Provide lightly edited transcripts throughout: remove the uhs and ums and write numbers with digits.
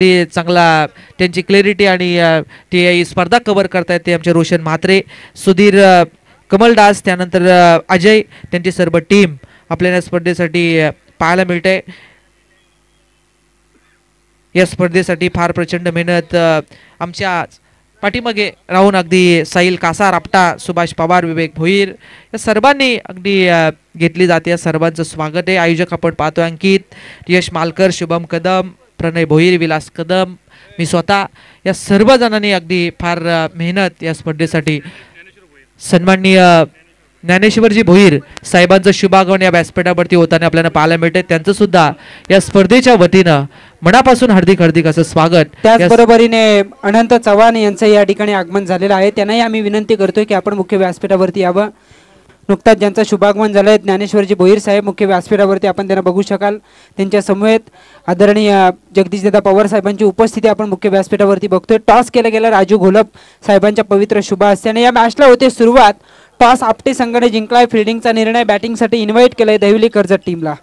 ते चांगला त्यांची क्लॅरिटी आणि ते ही स्पर्धा कव्हर करतायत ते आमचे रोशन म्हात्रे, सुधीर कमलदास, त्यानंतर अजय, त्यांची सर्व टीम आपल्याला स्पर्धेसाठी पाहायला मिळते. या स्पर्धेसाठी फार प्रचंड मेहनत आमच्या पाठीमागे राहून अगदी साहिल कासार, आपटा, सुभाष पवार, विवेक भोईर या सर्वांनी अगदी घेतली जाते. या सर्वांचं स्वागत आहे. आयोजक आपण पाहतो अंकित, यश मालकर, शुभम कदम, प्रणय भोईर, विलास कदम, मी स्वतः या सर्व जणांनी अगदी फार मेहनत या स्पर्धेसाठी. सन्माननीय ज्ञानेश्वरजी भोईर साहेबांचं शुभागमन या व्यासपीठावरती होताना आपल्याला पाहायला मिळते. त्यांचं सुद्धा या स्पर्धेच्या वतीनं मनापासून हार्दिक हार्दिक असं स्वागत. त्याचबरोबरीने अनंत चव्हाण यांचं या ठिकाणी आगमन झालेलं आहे. त्यांनाही आम्ही विनंती करतोय की आपण मुख्य व्यासपीठावरती यावं. नुकताच ज्यांचं शुभागमन झालं आहे ज्ञानेश्वरजी भोईर साहेब मुख्य व्यासपीठावरती आपण त्यांना बघू शकाल. त्यांच्या समवेत आदरणीय जगदीशदादा पवार साहेबांची उपस्थिती आपण मुख्य व्यासपीठावरती बघतोय. टॉस केला गेला राजू घोलप साहेबांच्या पवित्र शुभ हस्त्याने. या मॅचला होते सुरुवात. टॉस आपटे संघाने जिंकलाय. फिल्डिंगचा निर्णय बॅटिंगसाठी इन्व्हाइट केलाय दहिवली कर्जत टीमला.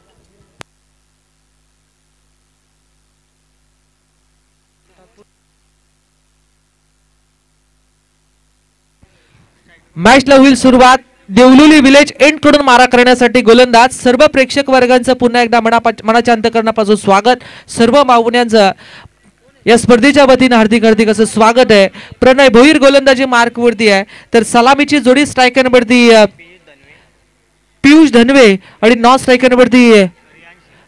मॅचला होईल सुरुवात. देवलुली विलेज एंड कडून मारा करण्यासाठी गोलंदाज. सर्व प्रेक्षक वर्गांचं पुन्हा एकदा मनाच्या अंतकरणापासून स्वागत. सर्व मावण्यांचं या स्पर्धेच्या वतीने हार्दिक हार्दिक असं स्वागत आहे. प्रणय भोईर गोलंदाजी मार्क वरती आहे, तर सलामीची जोडी स्ट्रायकर वरती पियुष धनवे आणि नॉन स्ट्रायकर वरती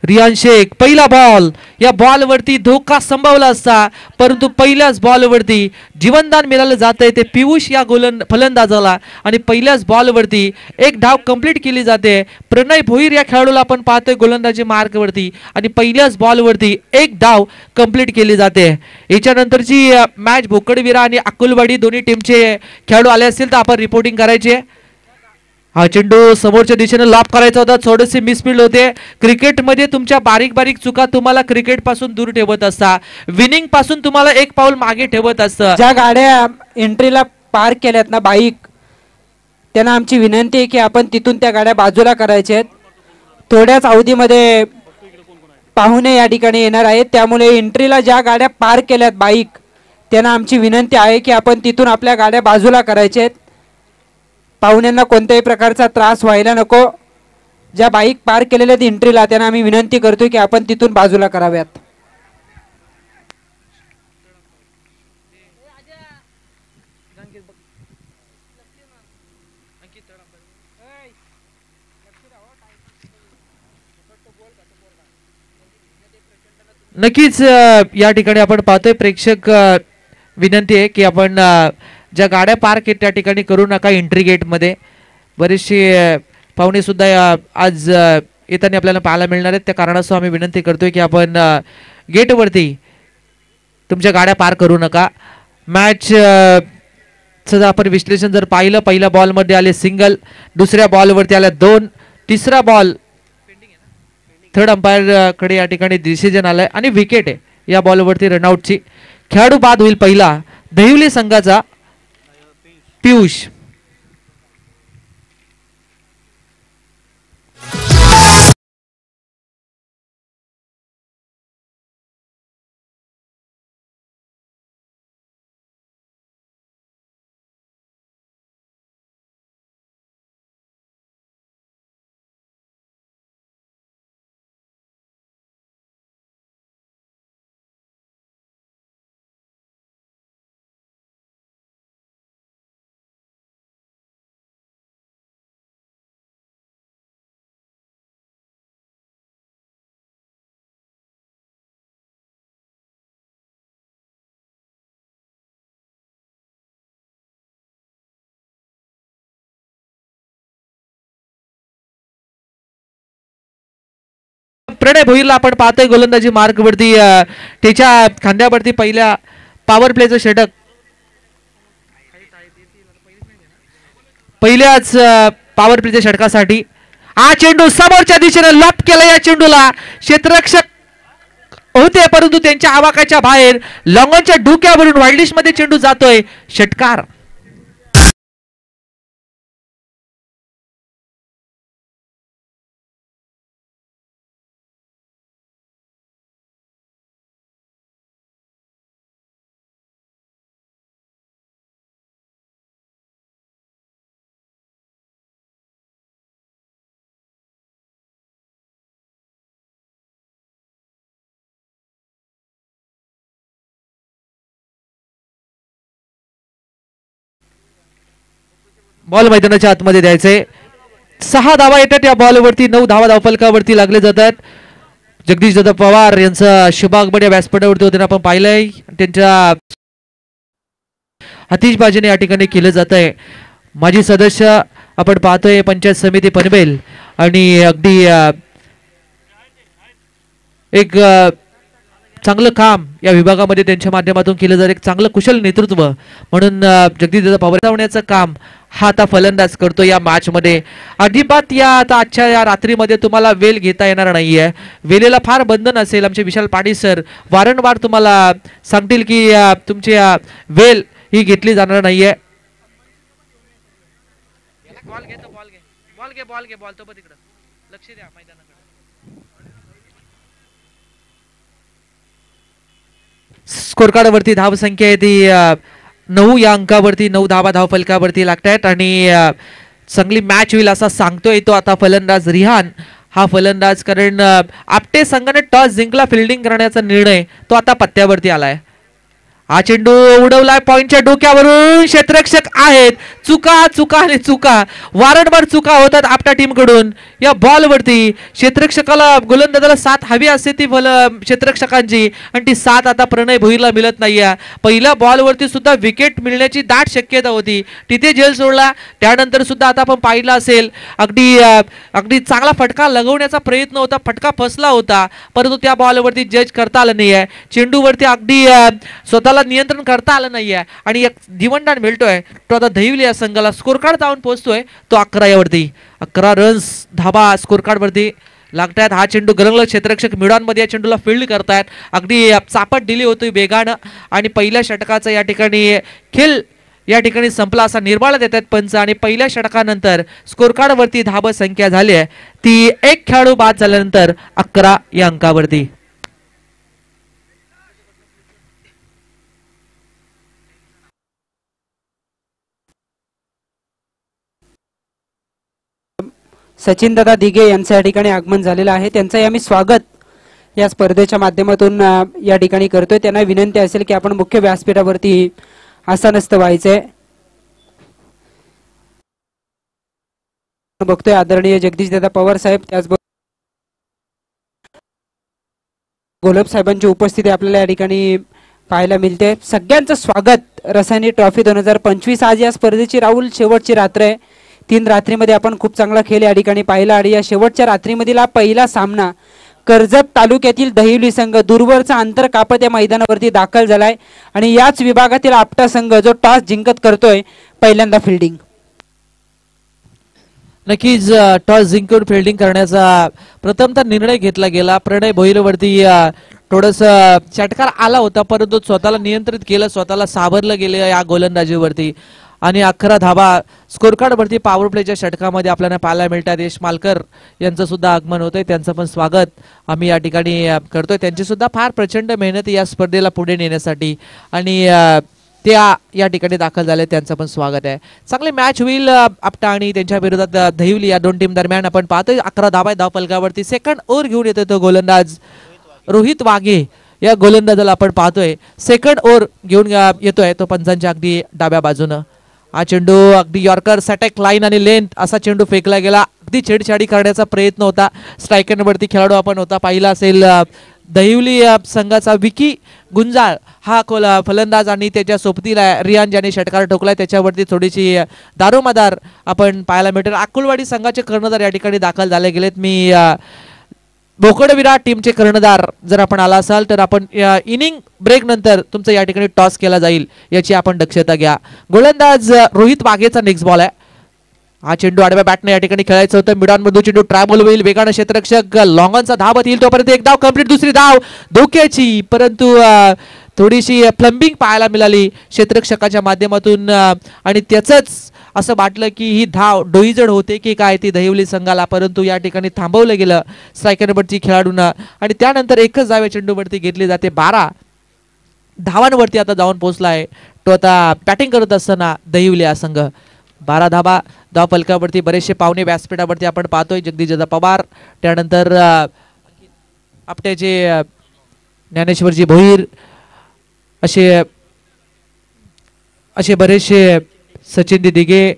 रियान शेख. पहिला बॉल, या बॉल वरती धोका संभवला असता, परंतु पहिल्याच बॉल वरती जीवनदान मिळालं जातंय ते पियुष या फलंदाजाला आणि पहिल्याच बॉल वरती एक धाव कंप्लीट केली जाते. प्रणय भोईर या खेळाडूला आपण पाहतोय गोलंदाजी मार्क वरती आणि पहिल्याच बॉल वरती एक धाव कंप्लीट केली जाते. याच्यानंतरची मॅच भोकडविरा आणि अकुलवाडी दोन्ही टीमचे खेळाडू आले असतील तर आपण रिपोर्टिंग करायचे. हा चेंडू समोरच्या दिशेने लॉब करायचा होता, थोडेसे मिसफील्ड होते. क्रिकेटमध्ये तुमच्या बारीक बारीक चुका तुम्हाला क्रिकेट पासून दूर ठेवत असता, विनिंग पासून तुम्हाला एक पाऊल मागे ठेवत असतं. ज्या गाड्या एंट्रीला पार्क केल्यात ना बाईक, त्यांना आमची विनंती आहे की आपण तिथून त्या गाड्या बाजूला करायच्या आहेत. थोड्याच अवधीमध्ये पाहुणे या ठिकाणी येणार आहेत, त्यामुळे एंट्रीला ज्या गाड्या पार्क केल्यात बाईक, त्यांना आमची विनंती आहे की आपण तिथून आपल्या गाड्या बाजूला करायच्या आहेत. पाहुण्यांना कोणत्याही प्रकारचा त्रास व्हायला नको. ज्या बाईक पार्क केलेल्या आहेत एंट्रीला, त्यांना आम्ही विनंती करतोय की आपण तिथून बाजूला कराव्यात. नक्कीच या ठिकाणी आपण पाहतोय प्रेक्षक विनंती आहे की आपण ज्या गाड्या पार्क आहेत त्या ठिकाणी करू नका. एंट्री गेटमध्ये बरेचसे पाहुणे सुद्धा आज येताना आपल्याला पाहायला मिळणार आहेत. त्या कारणास्तव आम्ही विनंती करतोय की आपण गेटवरती तुमच्या गाड्या पार्क करू नका. मॅच सध्या आपण विश्लेषण जर पाहिलं, पहिल्या बॉलमध्ये आले सिंगल, दुसऱ्या बॉलवरती आल्या 2, तिसरा बॉल थर्ड अंपायर कडे या ठिकाणी डिसिजन आलाय आणि विकेट आहे या बॉलवरती रनआउटची. खेळाडू बाद होईल पहिला दहिवली संघाचा पियुष. प्रणय भोईरला आपण पाहतोय गोलंदाजी मार्क वरती, त्याच्या खांद्यावरती पहिल्या पॉवर प्लेचं षटक. पहिल्याच पॉवर प्लेच्या षटकासाठी हा चेंडू समोरच्या दिशेने लॉप केला. या चेंडूला क्षेत्ररक्षक होते परंतु त्यांच्या आवाकाच्या बाहेर लॉंगॉनच्या डोक्यावरून वाईल्डिश मध्ये चेंडू जातोय. षटकार. बॉल मैदानाच्या आतमध्ये द्यायचे. 6 धावा येतात या बॉलवरती. 9 धावा धावफलकावरती लागले जातात. जगदीश दादा पवार यांचा शुभागमन या व्यासपीठावरती होते आपण पाहिलंय. त्यांच्या आतिषबाजीने या ठिकाणी केलं जात आहे. माजी सदस्य आपण पाहतोय पंचायत समिती पनवेल आणि अगदी एक चांगलं काम या विभागामध्ये त्यांच्या माध्यमातून केलं जातं. एक चांगलं कुशल नेतृत्व म्हणून जगदीश दादा पवार धावण्याचं काम हा आता फलंदाज करतो या मॅच मध्ये. अजिबात या आता आजच्या या रात्रीमध्ये तुम्हाला वेल घेता येणार नाहीये. वेलेला फार बंधन असेल. आमचे विशाल पाटील सर वारंवार तुम्हाला सांगतील की तुमची वेल ही घेतली जाणार नाहीये. बॉल घे तो बॉल घे बॉल घे बॉल घे बॉल तो तिकडे लक्ष द्या मैदानाकडे. स्कोर कार्ड वरती धाव संख्या आहे ती 9 या अंकावरती. 9 धावा धाव फलकावरती लागतायत आणि चांगली मॅच होईल असा सांगतोय तो आता फलंदाज रिहान. हा फलंदाज कारण आपटे संघाने टॉस जिंकला. फिल्डिंग करण्याचा निर्णय तो आता पत्त्यावरती आलाय. हा चेंडू उडवलाय पॉइंटच्या डोक्यावरून. क्षेत्ररक्षक आहेत. चुका चुका आणि चुका वारंवार चुका होतात आपल्या टीम कडून या बॉल वरती. क्षेत्ररक्षकाला गोलंदाजाला साथ हवी असते ती क्षेत्ररक्षकांची आणि ती साथ आता प्रणय भोईरला मिळत नाहीये. पहिल्या बॉल वरती सुद्धा विकेट मिळण्याची दाट शक्यता होती. तिथे झेल सोडला. त्यानंतर सुद्धा आता आपण पाहिलं असेल अगदी चांगला फटका लगवण्याचा प्रयत्न होता. फटका फसला होता परंतु त्या बॉल वरती जज करता आलं नाहीये. चेंडूवरती अगदी स्वतःला नियंत्रण करता आलं नाहीये आणि एक दिवंडान मिळतोय तो आता दहिवली या संघाला. स्कोर कार्ड जाऊन पोहोचतोय तो 11 यावरती. 11 रन्स धाबा स्कोर कार्ड वरती लागतायत. हा चेंडू गरंगला क्षेत्ररक्षक मिडॉनमध्ये या चेंडूला फील्ड करतायत. अगदी चापट दिली होती वेगानं आणि पहिल्या षटकाचा या ठिकाणी खेळ या ठिकाणी संपला असा निर्वाळा देतात पंच. आणि पहिल्या षटकानंतर स्कोर कार्ड वरती धाब संख्या झाली आहे ती 1 खेळाडू बाद झाल्यानंतर 11 या अंकावरती. सचिन दादा दिघे यांचं या ठिकाणी आगमन झालेलं आहे. त्यांचं आम्ही स्वागत या स्पर्धेच्या माध्यमातून या ठिकाणी करतोय. त्यांना विनंती असेल की आपण मुख्य व्यासपीठावरती आसनस्थ व्हायचंय. बघतोय आदरणीय जगदीश दादा पवार साहेब त्याचबरोबर गोलब साहेबांची उपस्थिती आपल्याला या ठिकाणी पाहायला मिळते. सगळ्यांचं स्वागत रसायनी ट्रॉफी 2025. आज या स्पर्धेची राहुल शेवटची रात्र आहे. 3 रात्रीमध्ये आपण खूप चांगला खेळ या ठिकाणी पाहिला आणि या शेवटच्या रात्रीमधील पहिला सामना कर्जत तालुक्यातील दहिवली संघ दूरवरचा अंतर कापत या मैदानावरती दाखल झालाय आणि याच विभागातील आपटा संघ जो टॉस जिंकत करतोय पहिल्यांदा फिल्डिंग. नक्कीच टॉस जिंकून फिल्डिंग करण्याचा प्रथमतः निर्णय घेतला गेला. प्रणय भोईरवरती थोडस चटकार आला होता परंतु स्वतःला नियंत्रित केलं. स्वतःला सावरलं गेलं या गोलंदाजीवरती आणि 11 धावा स्कोर कार्ड वरती पॉवर प्लेच्या षटकामध्ये आपल्याला पाहायला मिळतात. यश मालकर यांचं सुद्धा आगमन होतंय. त्यांचं पण स्वागत आम्ही या ठिकाणी करतोय. त्यांची सुद्धा फार प्रचंड मेहनत या स्पर्धेला पुढे नेण्यासाठी आणि त्या या ठिकाणी दाखल झाले. त्यांचं पण स्वागत आहे. चांगली मॅच होईल आपटा आणि त्यांच्या विरोधात दहिवली या दोन टीम दरम्यान. आपण पाहतोय 11 धावा धाव फलकावरती. सेकंड ओव्हर घेऊन येतोय तो गोलंदाज रोहित वाघे या गोलंदाजाला आपण पाहतोय. सेकंड ओव्हर घेऊन येतोय तो पंचांच्या अगदी डाव्या बाजूनं. हा चेंडू अगदी यॉर्कर सॅटॅक लाईन आणि लेंथ असा चेंडू फेकला गेला. अगदी छेडछाडी करण्याचा प्रयत्न होता. स्ट्रायकरवरती खेळाडू आपण होता पाहिला असेल दहिवली संघाचा विकी गुंजाळ हा फलंदाज आणि त्याच्या सोबतीला रियान ज्याने षटकार ठोकलाय त्याच्यावरती थोडीशी दारोमदार आपण पाहायला मिळते. अकुलवाडी संघाचे कर्णधार या ठिकाणी दाखल झाले गेलेत. मी बोकडविरा टीमचे कर्णधार जर आपण आला असाल तर आपण इनिंग ब्रेक नंतर तुमचं या ठिकाणी टॉस केला जाईल याची आपण दक्षता घ्या. गोलंदाज रोहित वाघेचा नेक्स्ट बॉल आहे. हा चेंडू आडव्या बॅटने या ठिकाणी खेळायचं होतं. मिडॉन मधून चेंडू ट्रॅव्हल होईल. वेगानं क्षेत्ररक्षक लॉंगॉनचा धावत येईल तोपर्यंत एक धाव कंप्लीट. दुसरी धाव धोक्याची परंतु थोडीशी प्लंबिंग पाहायला मिळाली क्षेत्ररक्षकाच्या माध्यमातून आणि त्याचंच असं वाटलं की ही धाव डोईजड होते की काय ती दहिवली संघाला परंतु या ठिकाणी थांबवलं गेलं स्ट्रायकरवरती खेळाडूंना आणि त्यानंतर एकच धाव चेंडूवरती घेतली जाते. 12 धावांवरती आता जाऊन पोहोचला आहे तो. आता बॅटिंग करत असताना दहिवली हा संघ 12 धावा धाव फलकावरती. बरेचसे पाहुणे व्यासपीठावरती आपण पाहतोय. जगदीश दादा पवार त्यानंतर आपट्याचे ज्ञानेश्वरजी भोईर असे बरेचसे सचिन दिघे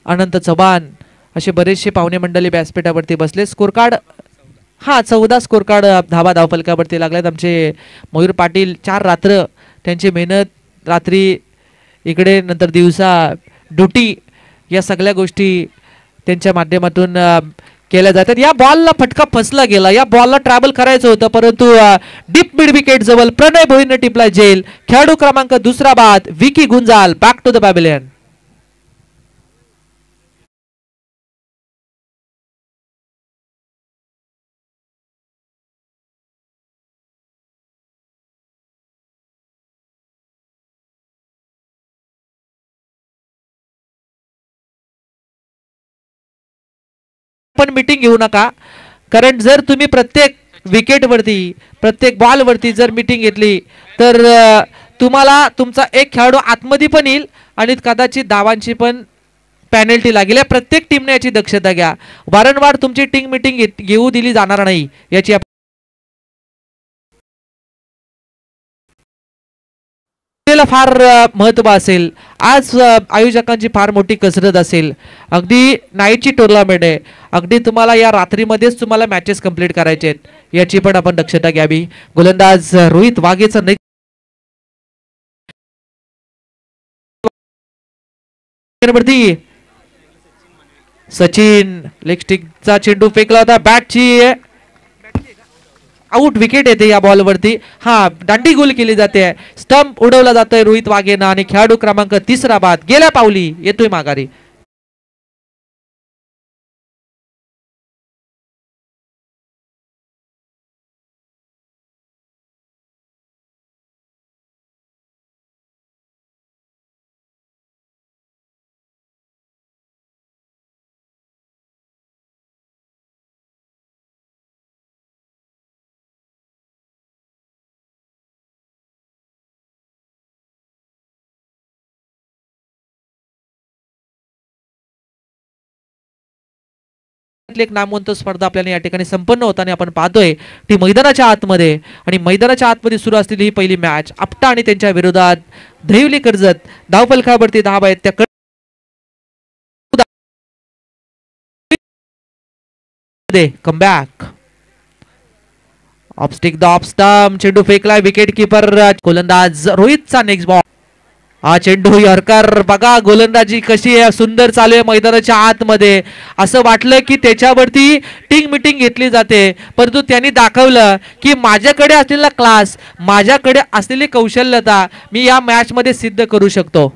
अनंत चव्हाण असे बरेचसे पाहुणे मंडळी व्यासपीठावरती बसले. स्कोर कार्ड 14 स्कोर कार्ड धावा धावफलकावरती लागल्यात. आमचे मयूर पाटील 4 रात्र त्यांची मेहनत, रात्री इकडे नंतर दिवसा ड्युटी, या सगळ्या गोष्टी त्यांच्या माध्यमातून केल्या जातात. या बॉलला फटका फसला गेला. या बॉलला ट्रॅव्हल करायचं होतं परंतु डीप मिड विकेट जवळ प्रणय भोईरने टिपला जेल. खेळाडू क्रमांक 2 बाद Vicky गुंजाल back to the pavilion. पण मीटिंग घेऊ नका, कारण जर तुम्ही प्रत्येक विकेट वरती प्रत्येक बॉल वरती जर मीटिंग घेतली तर तुम्हाला तुमचा एक खेळाडू आतमध्ये पण येईल आणि कदाचित धावांची पण पेनल्टी लागेल. या प्रत्येक टीमने याची दक्षता घ्या. वारंवार तुमची टीम मीटिंग घेऊ दिली जाणार नाही याची फार महत्व असेल. आज आयोजकांची फार मोठी कसरत असेल. अगदी नाईटची टुर्नामेंट आहे. अगदी तुम्हाला या रात्रीमध्येच तुम्हाला मॅचेस कंप्लीट करायचे आहेत, याची पण आपण दक्षता घ्यावी. गोलंदाज रोहित वाघेचा सचिन लेग स्टिकचा चेंडू फेकला होता. बॅटची आउट विकेट येते या बॉल वरती. दांडी गोल केली जाते. स्टंप उडवला जातोय रोहित वाघेना आणि खेळाडू क्रमांक 3 बाद गेल्या पावली येतोय माघारी. एक नामवंत स्पर्धा आपल्याला या ठिकाणी संपन्न होताना आपण पाहतोय. ती मैदानाच्या आतमध्ये आणि मैदानाच्या आतमध्ये सुरू असलेली ही पहिली मॅच आपटा आणि त्यांच्या विरोधात दहिवली कर्जत. धावफलकावरती धावा आहेत त्या कमबॅक ऑफस्टिक द ऑफ स्टंप. चेंडू फेकलाय विकेट किपर गोलंदाज रोहितचा नेक्स्ट बॉल. हा चेंडू यॉर्कर. बघा गोलंदाजी कशी आहे, सुंदर चालू आहे मैदानाच्या आतमध्ये. असं वाटलं की त्याच्यावरती टीम मीटिंग घेतली जाते, परंतु त्यांनी दाखवलं की माझ्याकडे असलेला क्लास, माझ्याकडे असलेली कौशल्यता मी या मॅच मध्ये सिद्ध करू शकतो.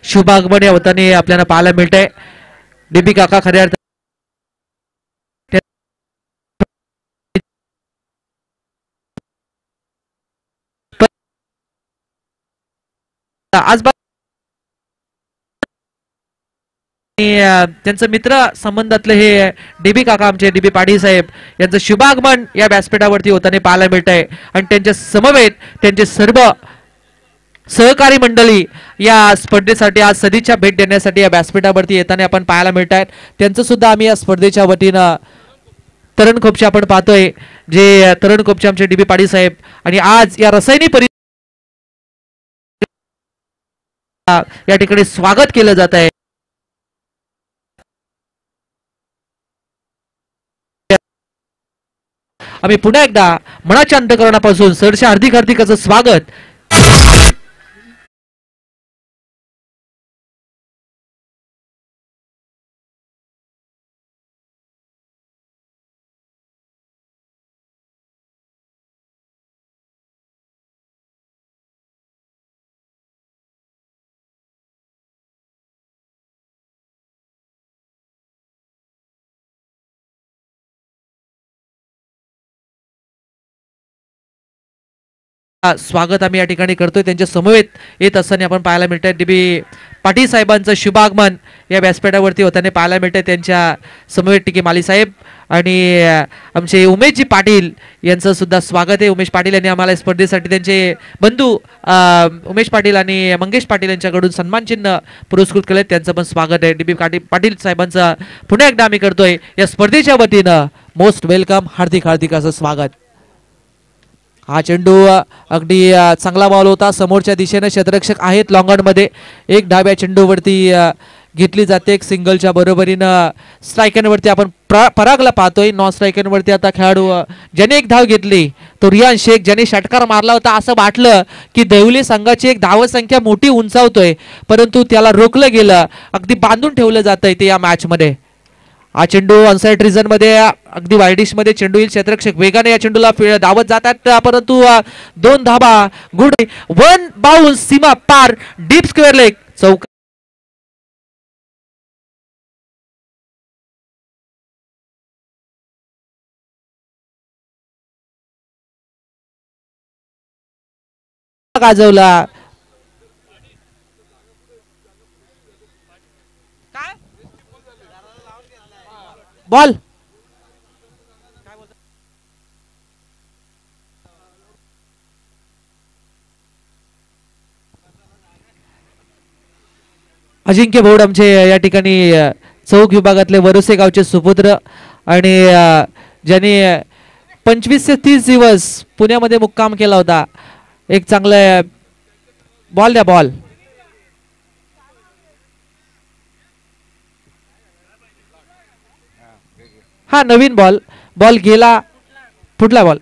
शुभ आगमन होताना आपल्याला पाहायला मिळतंय. डीबी काका खऱ्या आज त्यांचं मित्र संबंधातले हे डीबी काका आमचे डीबी पाटील साहेब यांचं शुभागमन या व्यासपीठावरती होताना पाहायला मिळत आहे आणि त्यांच्या समवेत त्यांचे सर्व सहकारी मंडळी या स्पर्धेसाठी आज सदिच्छा भेट देण्यासाठी या व्यासपीठावरती येताना आपण पाहायला मिळत आहेत. त्यांचं सुद्धा आम्ही या स्पर्धेच्या वतीनं तरण खोपचे आपण पाहतोय, जे तरण खोपचे आमचे डीबी पाटील साहेब आणि आज या रसायनी या ठिकाणी स्वागत केलं जात आहे. आम्ही पुन्हा एकदा मनाच्या अंतःकरणापासून सरसे हार्दिक असं स्वागत स्वागत आम्ही या ठिकाणी करतोय. त्यांच्या समवेत येत असताना आपण पाहायला मिळतंय DB पाटील साहेबांचं शुभागमन या व्यासपीठावरती होताना पाहायला मिळतंय. त्यांच्या समवेत टीके माली साहेब आणि आमचे उमेशजी पाटील यांचं सुद्धा स्वागत आहे. उमेश पाटील यांनी आम्हाला स्पर्धेसाठी त्यांचे बंधू उमेश पाटील आणि मंगेश पाटील यांच्याकडून सन्मान चिन्ह पुरस्कृत केले, त्यांचं पण स्वागत आहे. DB पाटील साहेबांचं पुन्हा एकदा आम्ही करतोय या स्पर्धेच्या वतीनं मोस्ट वेलकम, हार्दिक हार्दिक असं स्वागत. हा चेंडू अगदी चांगला बॉल होता. समोरच्या दिशेने क्षेत्ररक्षक आहेत लॉंग मध्ये. एक डाव्या चेंडूवरती घेतली जाते. एक सिंगलच्या बरोबरीनं स्ट्रायकरवरती आपण परागला पाहतोय. नॉन स्ट्रायकरवरती आता खेळाडू ज्याने एक धाव घेतली तो रियान शेख, ज्याने षटकार मारला होता. असं वाटलं की देवली संघाची एक धावसंख्या मोठी उंचावतोय, परंतु त्याला रोखलं गेलं. अगदी बांधून ठेवलं जातंय ते या मॅच मध्ये. हा चेंडू अनसाइड रिजन मध्ये अगदी वायडिश मध्ये चेंडू येईल. क्षेत्ररक्षक वेगाने या चेंडूला धावत जातात, परंतु 2 धाबा. गुड 1 बाउल, सीमा पार, डीप स्क्वेअर लेग चौक. गाजवला बॉल. अजिंक्य भोड आमचे या ठिकाणी चौक विभागातले वरुसे गावचे सुपुत्र आणि ज्यांनी 25 ते 30 दिवस पुण्यामध्ये मुक्काम केला होता. एक चांगलं बॉल द्या, बॉल. हा नवीन बॉल, बॉल गेला, फुटला बॉल.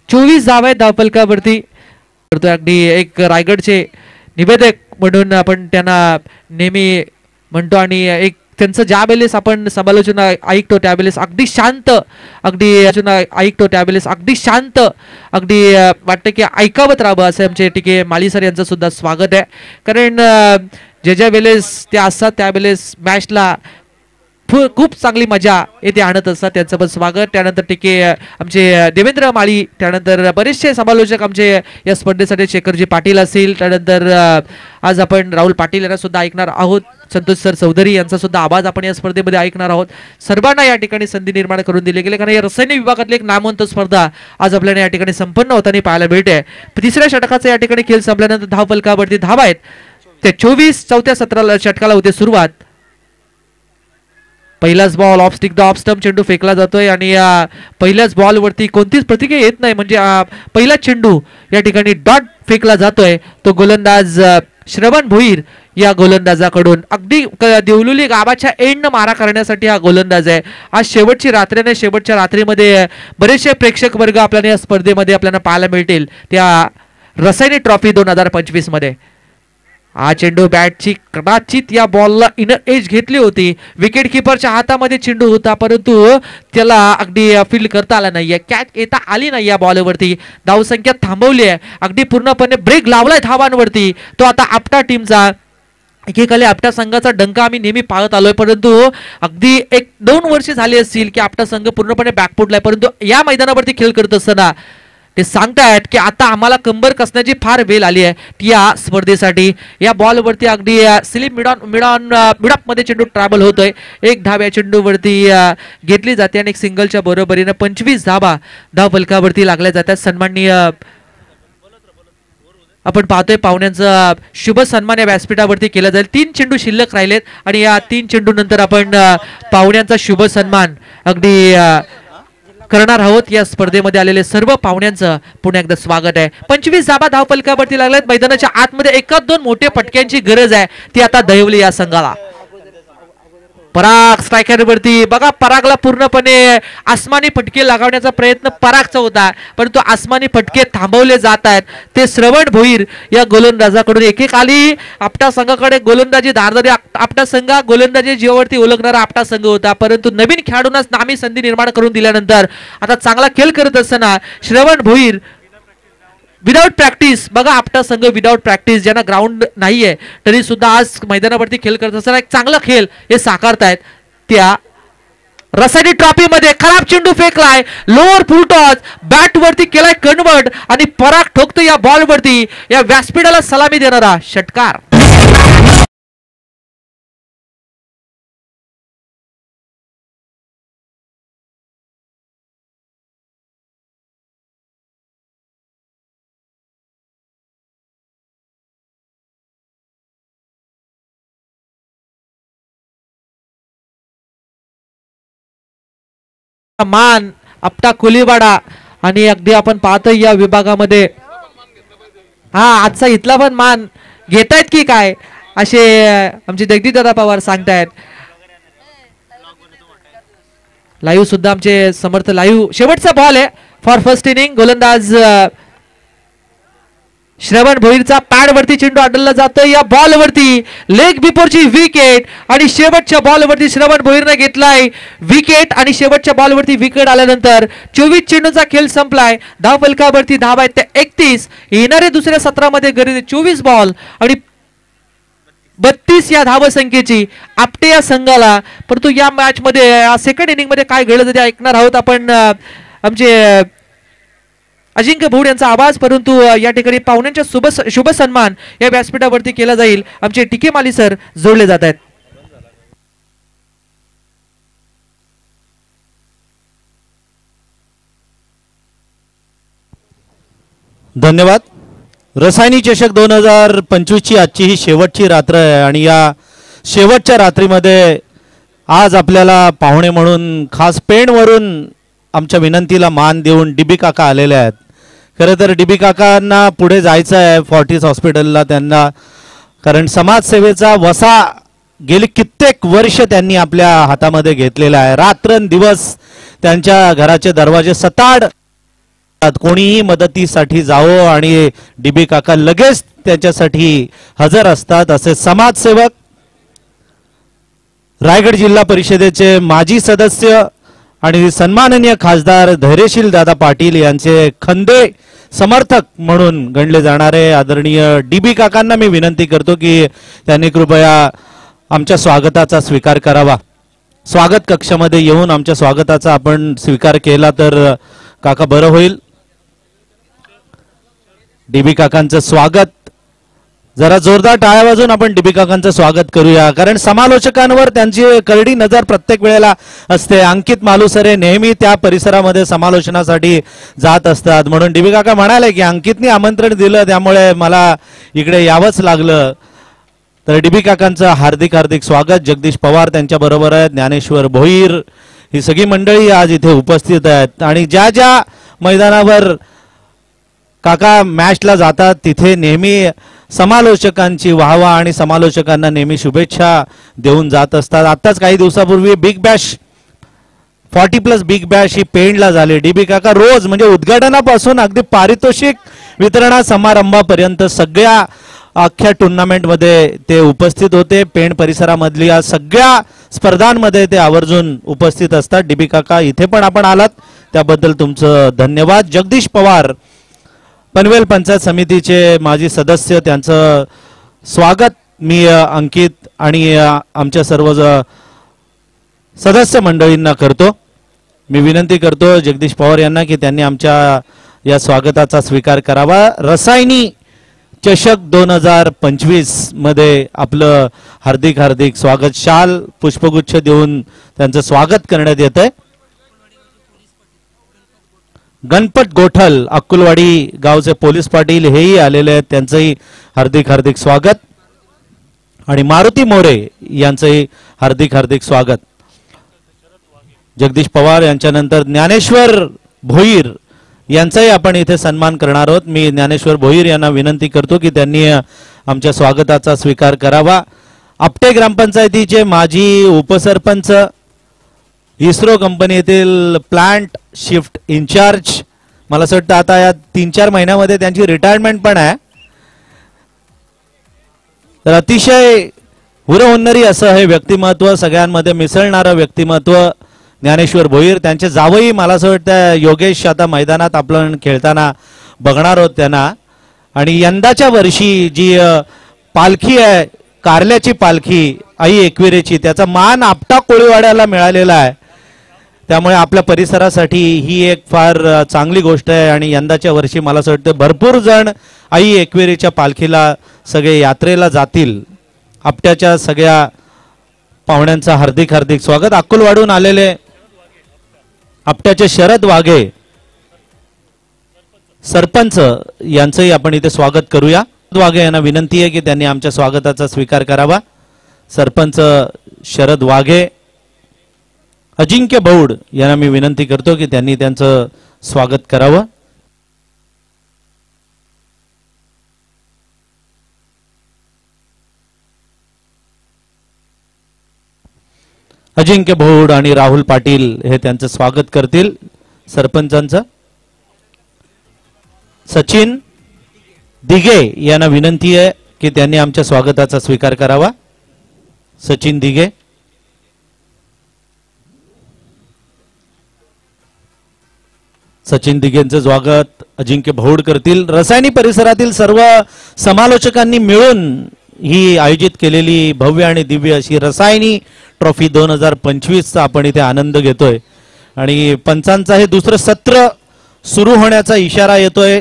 चोवीस धावा आहेत धावफलकावरती. अगदी एक रायगडचे निवेदक म्हणून आपण त्यांना नेहमी म्हणतो आणि एक त्यांचं ज्या वेळेस आपण समालोचना ऐकतो त्यावेळेस अगदी शांत, अगदी ऐकतो त्यावेळेस अगदी शांत, अगदी वाटतं की ऐकावत राहावं. असं आमचे टीके माली सर यांचं सुद्धा स्वागत आहे. कारण ज्या वेळेस ते असतात त्यावेळेस मॅचला खूप चांगली मजा येथे आणत असतात. त्यांचं पण स्वागत. त्यानंतर टीके आमचे देवेंद्र माळी, त्यानंतर बरेचसे समालोचक आमचे या स्पर्धेसाठी शेखरजी पाटील असतील. त्यानंतर आज आपण राहुल पाटील यांना सुद्धा ऐकणार आहोत. संतोष सर चौधरी यांचा सुद्धा आवाज आपण या स्पर्धेमध्ये ऐकणार आहोत. सर्वांना या ठिकाणी संधी निर्माण करून दिली गेली, कारण या रसायन विभागातली एक नामवंत स्पर्धा आज आपल्याला या ठिकाणी संपन्न होताना पाहायला मिळते. तिसऱ्या षटकाचा या ठिकाणी खेळ संपल्यानंतर धावफलकावरती धावा आहेत ते 24. चौथ्या षटकाला होते सुरुवात. पहिलाच ball of stick the off stump चेंडू फेकला जातोय आणि पहिल्याच बॉल वरती कोणतीच प्रतिक्रिया येत नाही. म्हणजे पहिला चेंडू या ठिकाणी डॉट फेकला जातोय. तो गोलंदाज श्रवण भोईर या गोलंदाजाकडून अगदी देवलुली गावाच्या एंड मारा करण्यासाठी हा गोलंदाज आहे. आज शेवटची रात्रीने, शेवटच्या रात्रीमध्ये बरेचसे प्रेक्षक वर्ग आपल्याला या स्पर्धेमध्ये आपल्याला पाहायला मिळतील त्या रसायनी ट्रॉफी 2025 मध्ये. हा चेंडू बॅटची कदाचित या बॉलला इनर एज घेतली होती. विकेट किपरच्या हातामध्ये चेंडू होता, परंतु त्याला अगदी फील्ड करता आला नाहीये. कॅच येता आली नाही या बॉलवरती. धावसंख्या थांबवली आहे. अगदी पूर्णपणे ब्रेक लावलाय धावांवरती. तो आता आपटा टीमचा एकेकाले आपटा संघाचा डंका आम्ही नेहमी पाहत आलोय, परंतु अगदी 1-2 वर्षे झाली असतील की आपटा संघ पूर्णपणे बॅकफुटलाय. परंतु या मैदानावरती खेळ करत असताना ते सांगतायत की आता आम्हाला कंबर कसण्याची फार वेळ आली आहे या स्पर्धेसाठी. या बॉलवरती अगदी स्लिप मिडॉप मध्ये चेंडू ट्रॅव्हल होतोय. एक धाव या चेंडूवरती घेतली जाते आणि एक सिंगलच्या बरोबरीने 25 धावा धावफलकावरती लागल्या जातात. सन्माननीय आपण पाहतोय पाहुण्यांचा शुभ सन्मान या व्यासपीठावरती केला जाईल. 3 चेंडू शिल्लक राहिलेत आणि या 3 चेंडू नंतर आपण पाहुण्यांचा शुभ सन्मान अगदी करणार आहोत. या स्पर्धेमध्ये आलेले सर्व पाहुण्यांचं पुन्हा एकदा स्वागत आहे. 25 धावा धावफलकावरती लागल्यात. मैदानाच्या आतमध्ये 1-2 मोठे फटक्यांची गरज आहे, ती आता दैवली या संघाला. पराग स्ट्रायकरवरती बघा, परागला पूर्णपणे आसमानी फटके लगावण्याचा प्रयत्न परागचा होता, परंतु आसमानी फटके थांबवले जात आहेत. ते श्रवण भोईर या गोलंदाजाकडून एकेकाली आपटा संघाकडे गोलंदाजी धारदारी आपटा संघ गोलंदाजी जीवावरती ओळखणारा आपटा संघ होता, परंतु नवीन खेळाडूंनाच नामी संधी निर्माण करून दिल्यानंतर आता चांगला खेळ करत असताना श्रवण भोईर विदाउट प्रॅक्टिस बघा, आपटा संघ विदाउट प्रॅक्टिस, ज्यांना ग्राउंड नाहीये तरी सुद्धा आज मैदानावरती खेळ करत असताना एक चांगला खेळ हे साकारतायत. त्या रसायनी ट्रॉफी मध्ये खराब चेंडू फेकलाय, लोअर फुल टॉस, बॅट वरती केलाय कन्वर्ट आणि पराग ठोकतो या बॉल वरती. या व्यासपीठाला सलामी देणारा षटकार. मान आपटा कोलीवाडा आणि अगदी आपण पाहतोय या विभागामध्ये हा आजचा इथला पण मान घेतायत की काय असे आमचे जगदीश दादा पवार सांगतायत. लाईव्ह सुद्धा आमचे समर्थ लाईव्ह. शेवटचा बॉल आहे फॉर फर्स्ट इनिंग. गोलंदाज श्रवण भोईरचा पॅड वरती चेंडू आढळला जातो. या बॉल वरती लेग बिफोरची विकेट आणि शेवटच्या बॉल वरती श्रवण भोईरने घेतलाय विकेट आणि शेवटच्या बॉल वरती विकेट आल्यानंतर 24 चेंडूचा खेळ संपलाय. धाव फलकावरती धाव आहेत त्या 31. येणारे दुसऱ्या सत्रामध्ये गरज 24 बॉल आणि 32 या धावसंख्येची आपटे या संघाला. परंतु या मॅच मध्ये सेकंड इनिंग मध्ये काय घडलं ते ऐकणार आहोत आपण आमचे अजिंक्य भोड यांचा आवाज. परंतु या ठिकाणी पाहुण्यांच्या शुभ सन्मान या व्यासपीठावरती केला जाईल. आमचे टीके माली सर जोडले जात आहेत. धन्यवाद. रसायनी चषक 2025 ची आजची ही शेवटची रात्र आहे आणि या शेवटच्या रात्रीमध्ये आज आपल्याला पाहुणे म्हणून खास पेणवरून आमच्या विनंतीला मान देऊन डीबी काका आलेले आहेत. खरं तर डीबी काकांना पुढे जायचं आहे फोर्टिस हॉस्पिटलला त्यांना, कारण समाजसेवेचा वसा गेली कित्येक वर्ष त्यांनी आपल्या हातामध्ये घेतलेला आहे. रात्रंदिवस त्यांच्या घराचे दरवाजे सताड, कोणीही मदतीसाठी जावो आणि डीबी काका लगेच त्याच्यासाठी हजर असतात. असे समाजसेवक, रायगड जिल्हा परिषदेचे माजी सदस्य आणि सन्माननीय खासदार धैर्यशील दादा पाटील यांचे खंदे समर्थक म्हणून गणले जाणारे आदरणीय डीबी काकांना मी विनंती करतो की त्यांनी कृपया आमच्या स्वागताचा स्वीकार करावा. स्वागत कक्षामध्ये येऊन आमच्या स्वागताचा आपण स्वीकार केला तर काका बरं होईल. डीबी काकांचं स्वागत, जरा जोरदार टाळ्या वाजवून आपण डीबी काकांचं स्वागत करूया, कारण समालोचकांवर त्यांची करडी नजर प्रत्येक वेळेला असते. अंकित मालुसरे नेहमी त्या परिसरामध्ये समालोचनासाठी जात असतात, म्हणून डीबी काका म्हणाले की अंकितने आमंत्रण दिलं त्यामुळे मला इकडे यावंच लागलं. तर डीबी काकांचं हार्दिक हार्दिक स्वागत. जगदीश पवार त्यांच्या बरोबर आहेत, ज्ञानेश्वर भोईर, ही सगळी मंडळी आज इथे उपस्थित आहेत. आणि ज्या ज्या मैदानावर काका मॅचला जातात तिथे नेहमी समालोचकांची वाहवा आणि समालोचकांना नेहमी शुभेच्छा देऊन जात असतात. आताच काही दिवसापूर्वी बिग बॅश 40+ बिग बॅश ही पेणला झाली. डीबी काका रोज म्हणजे उद्घाटनापासून अगदी पारितोषिक वितरणा समारंभापर्यंत सगळ्या अख्ख्या टुर्नामेंटमध्ये ते उपस्थित होते. पेण परिसरामधल्या सगळ्या स्पर्धांमध्ये ते आवर्जून उपस्थित असतात. डीबी काका इथे पण आपण आलात त्याबद्दल तुमचं धन्यवाद. जगदीश पवार पनवेल पंचायत समितीचे माजी सदस्य, त्यांचं स्वागत मी अंकित आणि आमच्या सर्व सदस्य मंडळींना करतो. मी विनंती करतो जगदीश पवार यांना की त्यांनी आमच्या या स्वागताचा स्वीकार करावा. रसायनी चषक 2025 मध्ये आपलं हार्दिक हार्दिक स्वागत. शाल पुष्पगुच्छ देऊन त्यांचं स्वागत करण्यात येत आहे. गणपत गोठल अक्कुलवाडी गावचे पोलीस पाटील हेही आलेले आहेत, त्यांचंही हार्दिक हार्दिक स्वागत. आणि मारुती मोरे यांचंही हार्दिक हार्दिक स्वागत. जगदीश पवार यांच्यानंतर ज्ञानेश्वर भोईर यांचाही आपण इथे सन्मान करणार आहोत. मी ज्ञानेश्वर भोईर यांना विनंती करतो की त्यांनी आमच्या स्वागताचा स्वीकार करावा. आपटे ग्रामपंचायतीचे माजी उपसरपंच, इस्रो कंपनी येथील प्लांट शिफ्ट इन्चार्ज, मला असं वाटतं आता या 3-4 महिन्यामध्ये त्यांची रिटायरमेंट पण आहे. तर अतिशय हुरहुन्नरी असं हे व्यक्तिमत्व, सगळ्यांमध्ये मिसळणारं व्यक्तिमत्व ज्ञानेश्वर भोईर. त्यांचे जावई मला असं वाटतं योगेश आता मैदानात आपण खेळताना बघणार आहोत त्यांना. आणि यंदाच्या वर्षी जी पालखी आहे, कारल्याची पालखी आई एकविरेची, त्याचा मान आपटा कोळीवाड्याला मिळालेला आहे. त्यामुळे आपल्या परिसरासाठी ही एक फार चांगली गोष्ट आहे. आणि यंदाच्या वर्षी मला असं वाटतं भरपूर जण आई एकविरेच्या पालखीला सगळे यात्रेला जातील. आपट्याच्या सगळ्या पाहुण्यांचं हार्दिक हार्दिक स्वागत. अक्कलवाडून आलेले आपट्याचे शरद वाघे सरपंच यांचंही आपण इथे स्वागत करूया. वाघे यांना विनंती आहे की त्यांनी आमच्या स्वागताचा स्वीकार करावा. सरपंच शरद वाघे, अजिंक्य बौड यांना मी विनंती करतो की त्यांनी त्यांचं स्वागत करावं. अजिंक्य बौड आणि राहुल पाटील हे त्यांचं स्वागत करतील सरपंचांचं. सचिन दिघे यांना विनंती आहे की त्यांनी आमच्या स्वागताचा स्वीकार करावा. सचिन दिघे, सचिन दिघेंचं स्वागत अजिंक्य भौड करतील. रसायनी परिसरातील सर्व समालोचकांनी मिळून ही आयोजित केलेली भव्य आणि दिव्य अशी रसायनी ट्रॉफी 2025चा आपण इथे आनंद घेतोय. आणि पंचांचा हे दुसरं सत्र सुरू होण्याचा इशारा येतोय.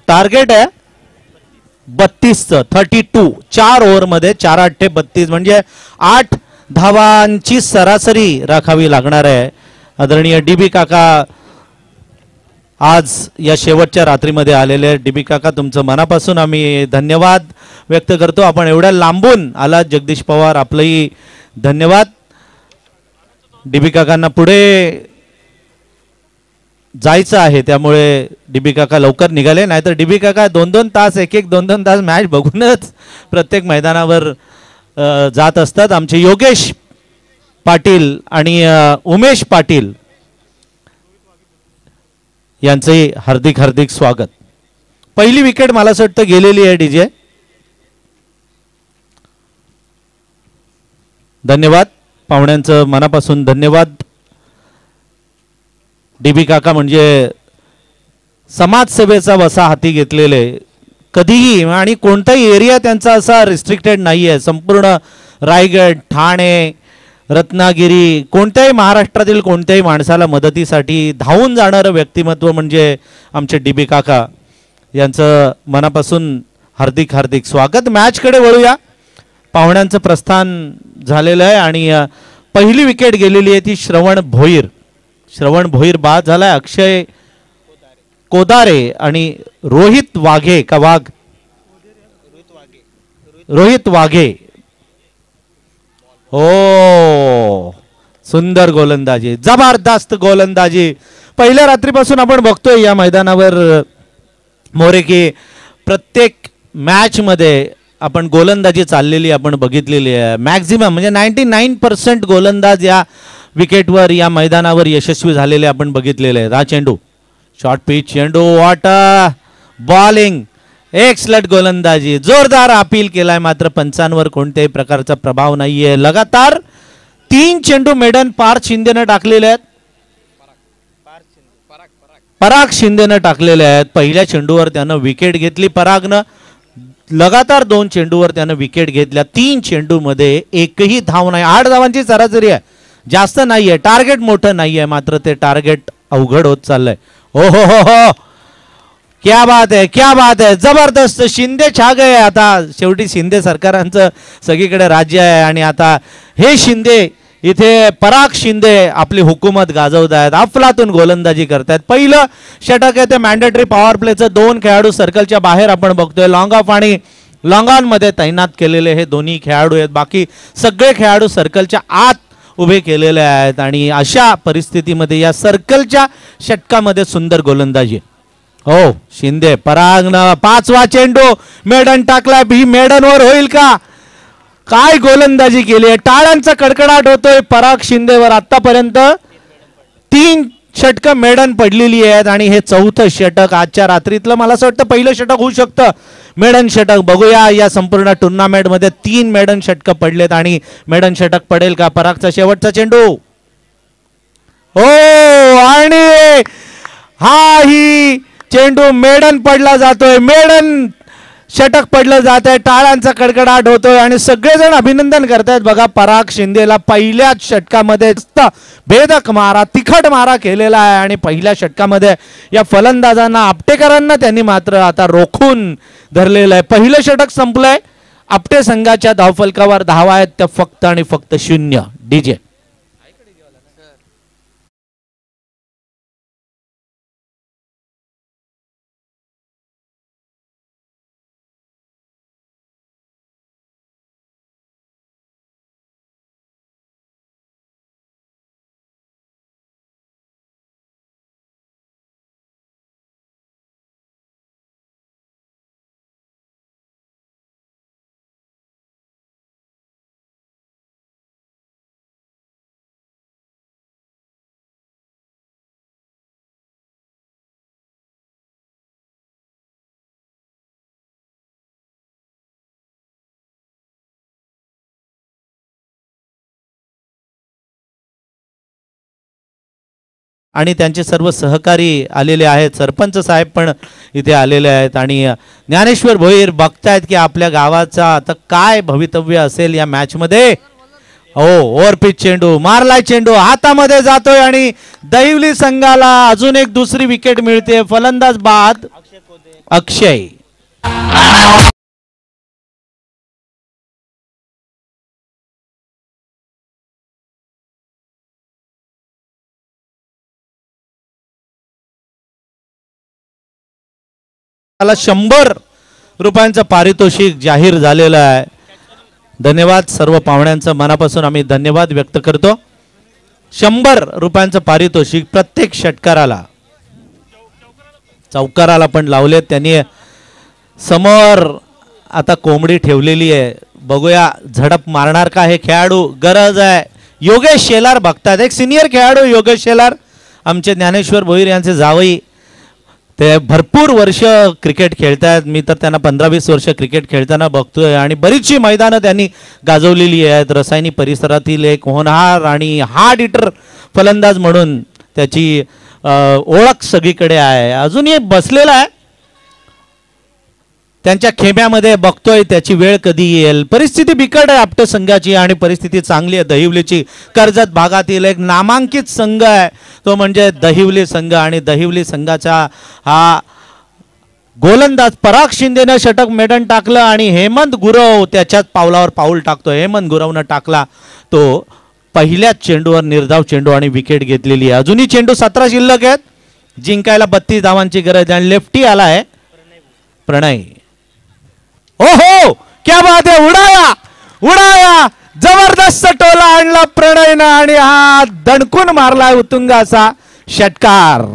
टार्गेट आहे 32चं, 32. 4 ओव्हरमध्ये 4-8-32 म्हणजे 8 धावांची सरासरी राखावी लागणार आहे. आदरणीय डीबी काका आज या शेवटच्या रात्रीमध्ये आलेले. डीबी काका, तुमचं मनापासून आम्ही धन्यवाद व्यक्त करतो. आपण एवढ्या लांबून आलात. जगदीश पवार, आपलंही धन्यवाद. डीबी काकांना पुढे जायचं आहे त्यामुळे डीबी काका लवकर निघाले. नाहीतर डीबी काका 2-2 तास 1-2 तास मॅच बघूनच प्रत्येक मैदानावर जात असतात. आमचे योगेश पाटील आणि उमेश पाटील यांचे हार्दिक हार्दिक स्वागत. पहिली विकेट मला असं वाटतं गेलेली आहे. डीजे, धन्यवाद. पाहुण्यांचं मनापासून धन्यवाद. डीबी काका म्हणजे समाजसेवेचा वसा हाती घेतलेले. कधीही आणि कोणताही एरिया त्यांचा असा रिस्ट्रिक्टेड नाही आहे. संपूर्ण रायगड, ठाणे, रत्नागिरी, कोणत्याही महाराष्ट्रातील कोणत्याही माणसाला मदतीसाठी धावून जाणारं व्यक्तिमत्व म्हणजे आमचे डीबी काका. यांचं मनापासून हार्दिक हार्दिक स्वागत. मॅचकडे वळूया. पाहुण्यांचं प्रस्थान झालेलं आहे आणि पहिली विकेट गेलेली आहे ती श्रवण भोईर बाद झालाय. अक्षय कोदारे आणि रोहित वाघे का वाघ रोहित वाघे. हो, सुंदर गोलंदाजी, जबरदस्त गोलंदाजी. पहिल्या रात्रीपासून आपण बघतोय या मैदानावर मोरे की प्रत्येक मॅच मध्ये आपण गोलंदाजी चाललेली आपण बघितलेली आहे. मॅक्झिमम म्हणजे 99% गोलंदाज या विकेटवर या मैदानावर यशस्वी झालेले आपण बघितलेले आहेत. हा चेंडू, शॉर्ट पिच चेंडू, वॉट बॉलिंग, एक्सलंट गोलंदाजी, जोरदार अपील केलाय. मात्र पंचांवर कोणत्याही प्रकारचा प्रभाव नाहीये. लगातार 3 चेंडू मेडन पार्थ शिंदेने टाकलेले आहेत. पराग शिंदेने टाकलेले आहेत. पहिल्या चेंडूवर त्यानं विकेट घेतली परागनं. लगातार 2 चेंडूवर त्यानं विकेट घेतल्या. 3 चेंडू मध्ये एकही धाव नाही. 8 धावांची सरासरी आहे, जास्त नाहीये. टार्गेट मोठं नाहीये, मात्र ते टार्गेट अवघड होत चाललंय. हो हो हो हो, क्या बात है, क्या बात है, जबरदस्त. शिंदे छा गए. आता शेवटी शिंदे सरकारांचं सगळीकडे राज्य आहे आणि आता हे शिंदे इथे पराग शिंदे आपली हुकूमत गाजवत आहेत. अफलातून गोलंदाजी करतायत. पहिलं षटक आहे ते मॅन्डेटरी पॉवर प्लेचं. 2 खेळाडू सर्कलच्या बाहेर आपण बघतोय. लॉंग ऑफ आणि लॉंग ऑन मध्ये तैनात केलेले हे दोन्ही खेळाडू आहेत. बाकी सगळे खेळाडू सर्कलच्या आत उभे केलेले आहेत आणि अशा परिस्थितीमध्ये या सर्कलच्या षटकामध्ये सुंदर गोलंदाजी. हो, शिंदे परागनं 5वा चेंडू मेडन टाकलाय. ही मेडनवर होईल का? काय गोलंदाजी केली आहे. टाळ्यांचा कडकडाट होतोय पराग शिंदेवर. आतापर्यंत 3 षटक मेडन पडलेली आहेत आणि हे 4थं षटक आजच्या रात्रीतलं मला असं वाटतं पहिलं षटक होऊ शकतं. मेडन षटक बघूया. या संपूर्ण टुर्नामेंट मध्ये 3 मेडन षटक पडलेत आणि मेडन षटक पडेल का? परागचा शेवटचा चेंडू. हो, आणि हा ही चेंडू मेडन पडला जातोय, मेडन षटक पडलं जात आहे, टाळ्यांचा कडकडाट होतोय आणि सगळेजण अभिनंदन करतायत बघा पराग शिंदेला. पहिल्याच षटकामध्ये भेदक मारा, तिखट मारा केलेला आहे आणि पहिल्या षटकामध्ये या फलंदाजांना आपटेकरांना त्यांनी मात्र आता रोखून धरलेलं आहे. पहिलं षटक संपलंय. आपटे संघाच्या धावफलकावर धावा आहेत त्या फक्त आणि फक्त 0. डीजे आणि त्यांचे सर्व सहकारी आलेले आहेत. सरपंच साहेब पण इथे आलेले आहेत आणि ज्ञानेश्वर भोईर बघतायत की आपल्या गावाचा आता काय भवितव्य असेल या मॅच मध्ये. हो, ओव्हरपिच चेंडू मारलाय, चेंडू हातामध्ये जातोय आणि दहिवली संघाला अजून एक दुसरी विकेट मिळते. फलंदाज बाद अक्षय. त्याला 100 रुपयांचं पारितोषिक जाहीर झालेलं आहे. धन्यवाद सर्व पाहुण्यांचं मनापासून आम्ही धन्यवाद व्यक्त करतो. 100 रुपयांचं पारितोषिक प्रत्येक षटकाराला, चौकाराला पण लावले त्यांनी. समोर आता कोंबडी ठेवलेली आहे, बघूया झडप मारणार का हे खेळाडू. गरज आहे. योगेश शेलार बघतात, एक सिनियर खेळाडू योगेश शेलार, आमचे ज्ञानेश्वर भोईर यांचे जावई. ते भरपूर वर्ष क्रिकेट खेळतात. मी तर त्यांना 15-20 वर्ष क्रिकेट खेळताना बघतोय आणि बरीचशी मैदानं त्यांनी गाजवलेली आहेत. रसायनी परिसरातील एक होनहार आणि हार्ड हिटर फलंदाज म्हणून त्याची ओळख सगळीकडे आहे. अजूनही बसलेला आहे त्यांच्या खेम्यामध्ये, बघतोय त्याची वेळ कधी येईल. परिस्थिती बिकट आहे आपटे संघाची आणि परिस्थिती चांगली आहे दहिवलीची. कर्जत भागातील एक नामांकित संघ आहे तो म्हणजे दहिवली संघ आणि दहिवली संघाचा हा गोलंदाज पराग शिंदेनं षटक मेडन टाकलं आणि हेमंत गुरव त्याच्याच पावलावर पाऊल टाकतो. हेमंत गुरवनं टाकला तो पहिल्याच चेंडूवर निर्धाव चेंडू आणि विकेट घेतलेली आहे. अजूनही चेंडू 17 शिल्लक आहेत. जिंकायला 32 धावांची गरज आणि लेफ्टी आलाय प्रणय. ओहो, क्या बात है, उडाया उडाया, जबरदस्त टोला आणला प्रणयनं आणि हा दणकून मारला उत्तुंग असा षटकार.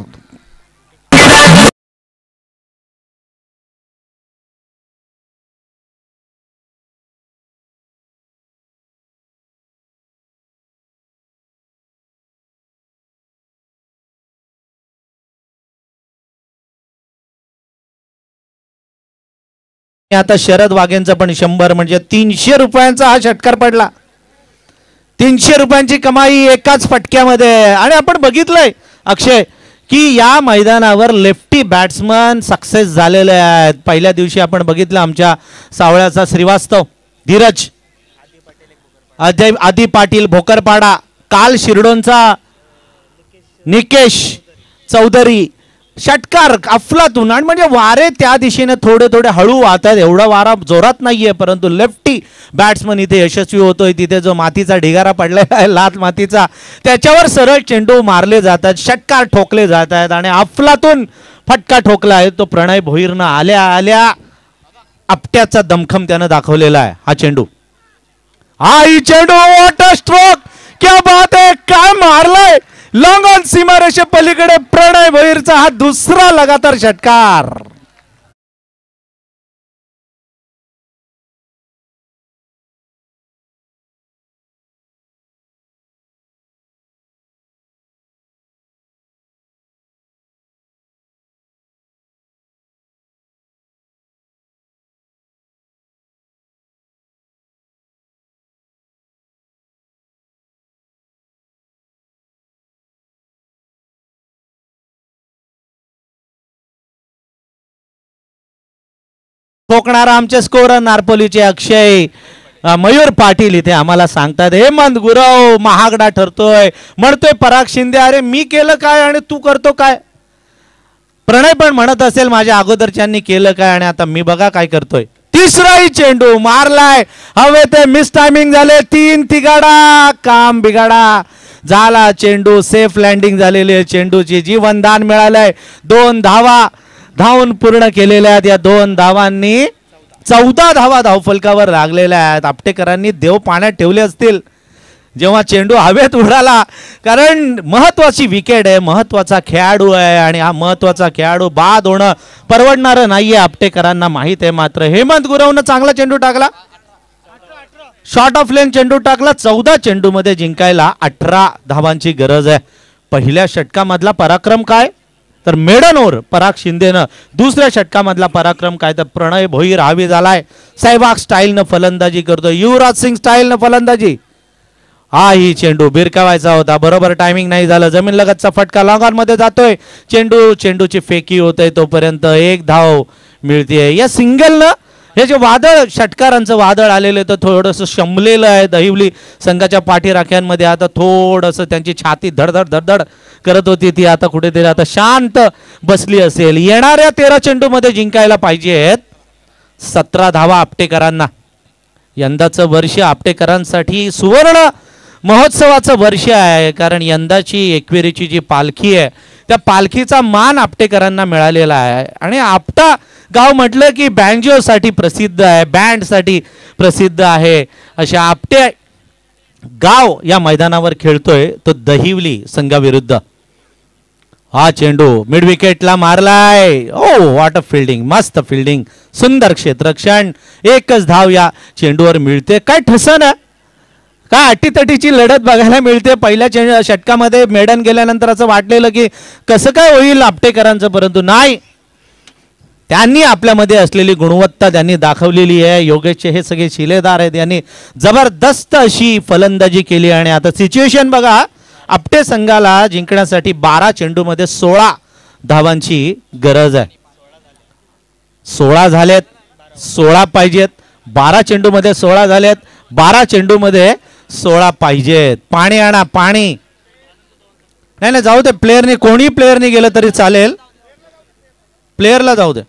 आता शरद वाघेंचा पण 100 म्हणजे 300 रुपयांचा हा षटकार पडला. 300 रुपयांची कमाई एकाच फटक्यामध्ये. आणि आपण बघितलंय अक्षय की या मैदानावर लेफ्टी बॅट्समन सक्सेस झालेले आहेत. पहिल्या दिवशी आपण बघितलं आमच्या सावळ्याचा श्रीवास्तव धीरज, आदी पाटील भोकरपाडा, काल शिरडोनचा निकेश चौधरी, षटकार अफलातून. आणि म्हणजे वारे त्या दिशेने थोडे थोडे हळू वाहतात, एवढा वारा जोरात नाहीये, परंतु लेफ्टी बॅट्समन इथे यशस्वी होतोय. तिथे जो मातीचा ढिगारा पडलेला आहे लाल मातीचा, त्याच्यावर सरळ चेंडू मारले जातात, षटकार ठोकले जात आहेत आणि अफलातून फटका ठोकला आहे तो प्रणय भोईरनं. आल्या आल्या आपट्याचा दमखम त्यानं दाखवलेला आहे. हा चेंडू, हा ही चेंडू, वॉटर स्ट्रोक, क्या बात आहे, काय मारलाय लॉंग ऑन सीमारेषे पलीकडे प्रणय भोईरचा हा दुसरा लगातार षटकार. ठोकणारा आमचे स्कोरर नारपोलीचे अक्षय मयूर पाटील इथे आम्हाला सांगतात हेमंत गुरव महागडा ठरतोय. म्हणतोय पराग शिंदे अरे मी केलं काय आणि तू करतो काय. प्रणय पण म्हणत असेल माझ्या अगोदरच्यांनी केलं काय आणि आता मी बघा काय करतोय. तिसराही चेंडू मारलाय हवे ते मिस टायमिंग झाले. 3 तिगाडा काम बिगाडा झाला. चेंडू सेफ लँडिंग झालेली आहे. चेंडूची जीवनदान मिळालंय. 2 धावा धावून पूर्ण केलेल्या आहेत. या 2 धावांनी 14 धावा धावफलकावर लागलेल्या आहेत. आपटेकरांनी देव पाण्यात ठेवले असतील जेव्हा चेंडू हवेत उडाला. कारण महत्वाची विकेट आहे, महत्वाचा खेळाडू आहे आणि हा महत्वाचा खेळाडू बाद होणं परवडणारं नाहीये आपटेकरांना माहित आहे. मात्र हेमंत गुरवनं चांगला चेंडू टाकला. शॉर्ट ऑफ लेन चेंडू टाकला. 14 चेंडू मध्ये जिंकायला 18 धावांची गरज आहे. पहिल्या षटकामधला पराक्रम काय तर मेडन ओव्हर पराग शिंदेनं. दुसऱ्या षटकामधला पराक्रम काय तर प्रणय भोईर हावी झालाय. सहवाग स्टाईलनं फलंदाजी करतो. युवराज सिंग स्टाईलनं फलंदाजी. हा ही चेंडू भिरकावायचा होता. बरोबर टायमिंग नाही झालं. जमीन लगतचा फटका लॉंगॉन मध्ये जातोय. चेंडूची फेकी होते तोपर्यंत 1 धाव मिळते. या सिंगलनं हे जे वादळ षटकारांचं वादळ आलेलं तर थोडंसं शमलेलं आहे दहिवली संघाच्या पाठीराख्यांमध्ये. आता थोडंसं त्यांची छाती धडधड धडधड करत होती ती आता कुठेतरी आता शांत बसली असेल. येणाऱ्या 13 चेंडूमध्ये जिंकायला पाहिजेत 17 धावा आपटेकरांना. यंदाचं वर्ष आपटेकरांसाठी सुवर्ण महोत्सवाचं वर्ष आहे. कारण यंदाची एकविरीची जी पालखी आहे त्या पालखीचा मान आपटेकरांना मिळालेला आहे. आणि आपटा गाव म्हटलं की बँजोसाठी प्रसिद्ध आहे, बँडसाठी प्रसिद्ध आहे. अशा आपटे गाव या मैदानावर खेळतोय तो दहिवली संघाविरुद्ध. हा चेंडू मिड विकेटला मारलाय. ओ व्हॉट अ फिल्डिंग, मस्त फिल्डिंग, सुंदर क्षेत्ररक्षण. 1च धाव या चेंडूवर मिळते. काय ठसन आहे, काय अटीतटीची लढत बघायला मिळते. पहिल्या षटकामध्ये मेडन गेल्यानंतर असं वाटलेलं की कसं काय होईल आपटेकरांचं, परंतु नाही, त्यांनी आपल्यामध्ये असलेली गुणवत्ता त्यांनी दाखवलेली आहे. योगेशचे हे सगळे शिलेदार आहेत, यांनी जबरदस्त अशी फलंदाजी केली. आणि आता सिच्युएशन बघा, आपटे संघाला जिंकण्यासाठी 12 चेंडूमध्ये 16 धावांची गरज आहे. 16 झालेत, 16 पाहिजेत. 12 चेंडूमध्ये 16 झालेत, 12 चेंडूमध्ये 16 पाहिजेत. पाणी आणा, पाणी. नाही नाही जाऊ दे, प्लेअरने कोणी प्लेअरने गेलं तरी चालेल, प्लेअरला जाऊ दे.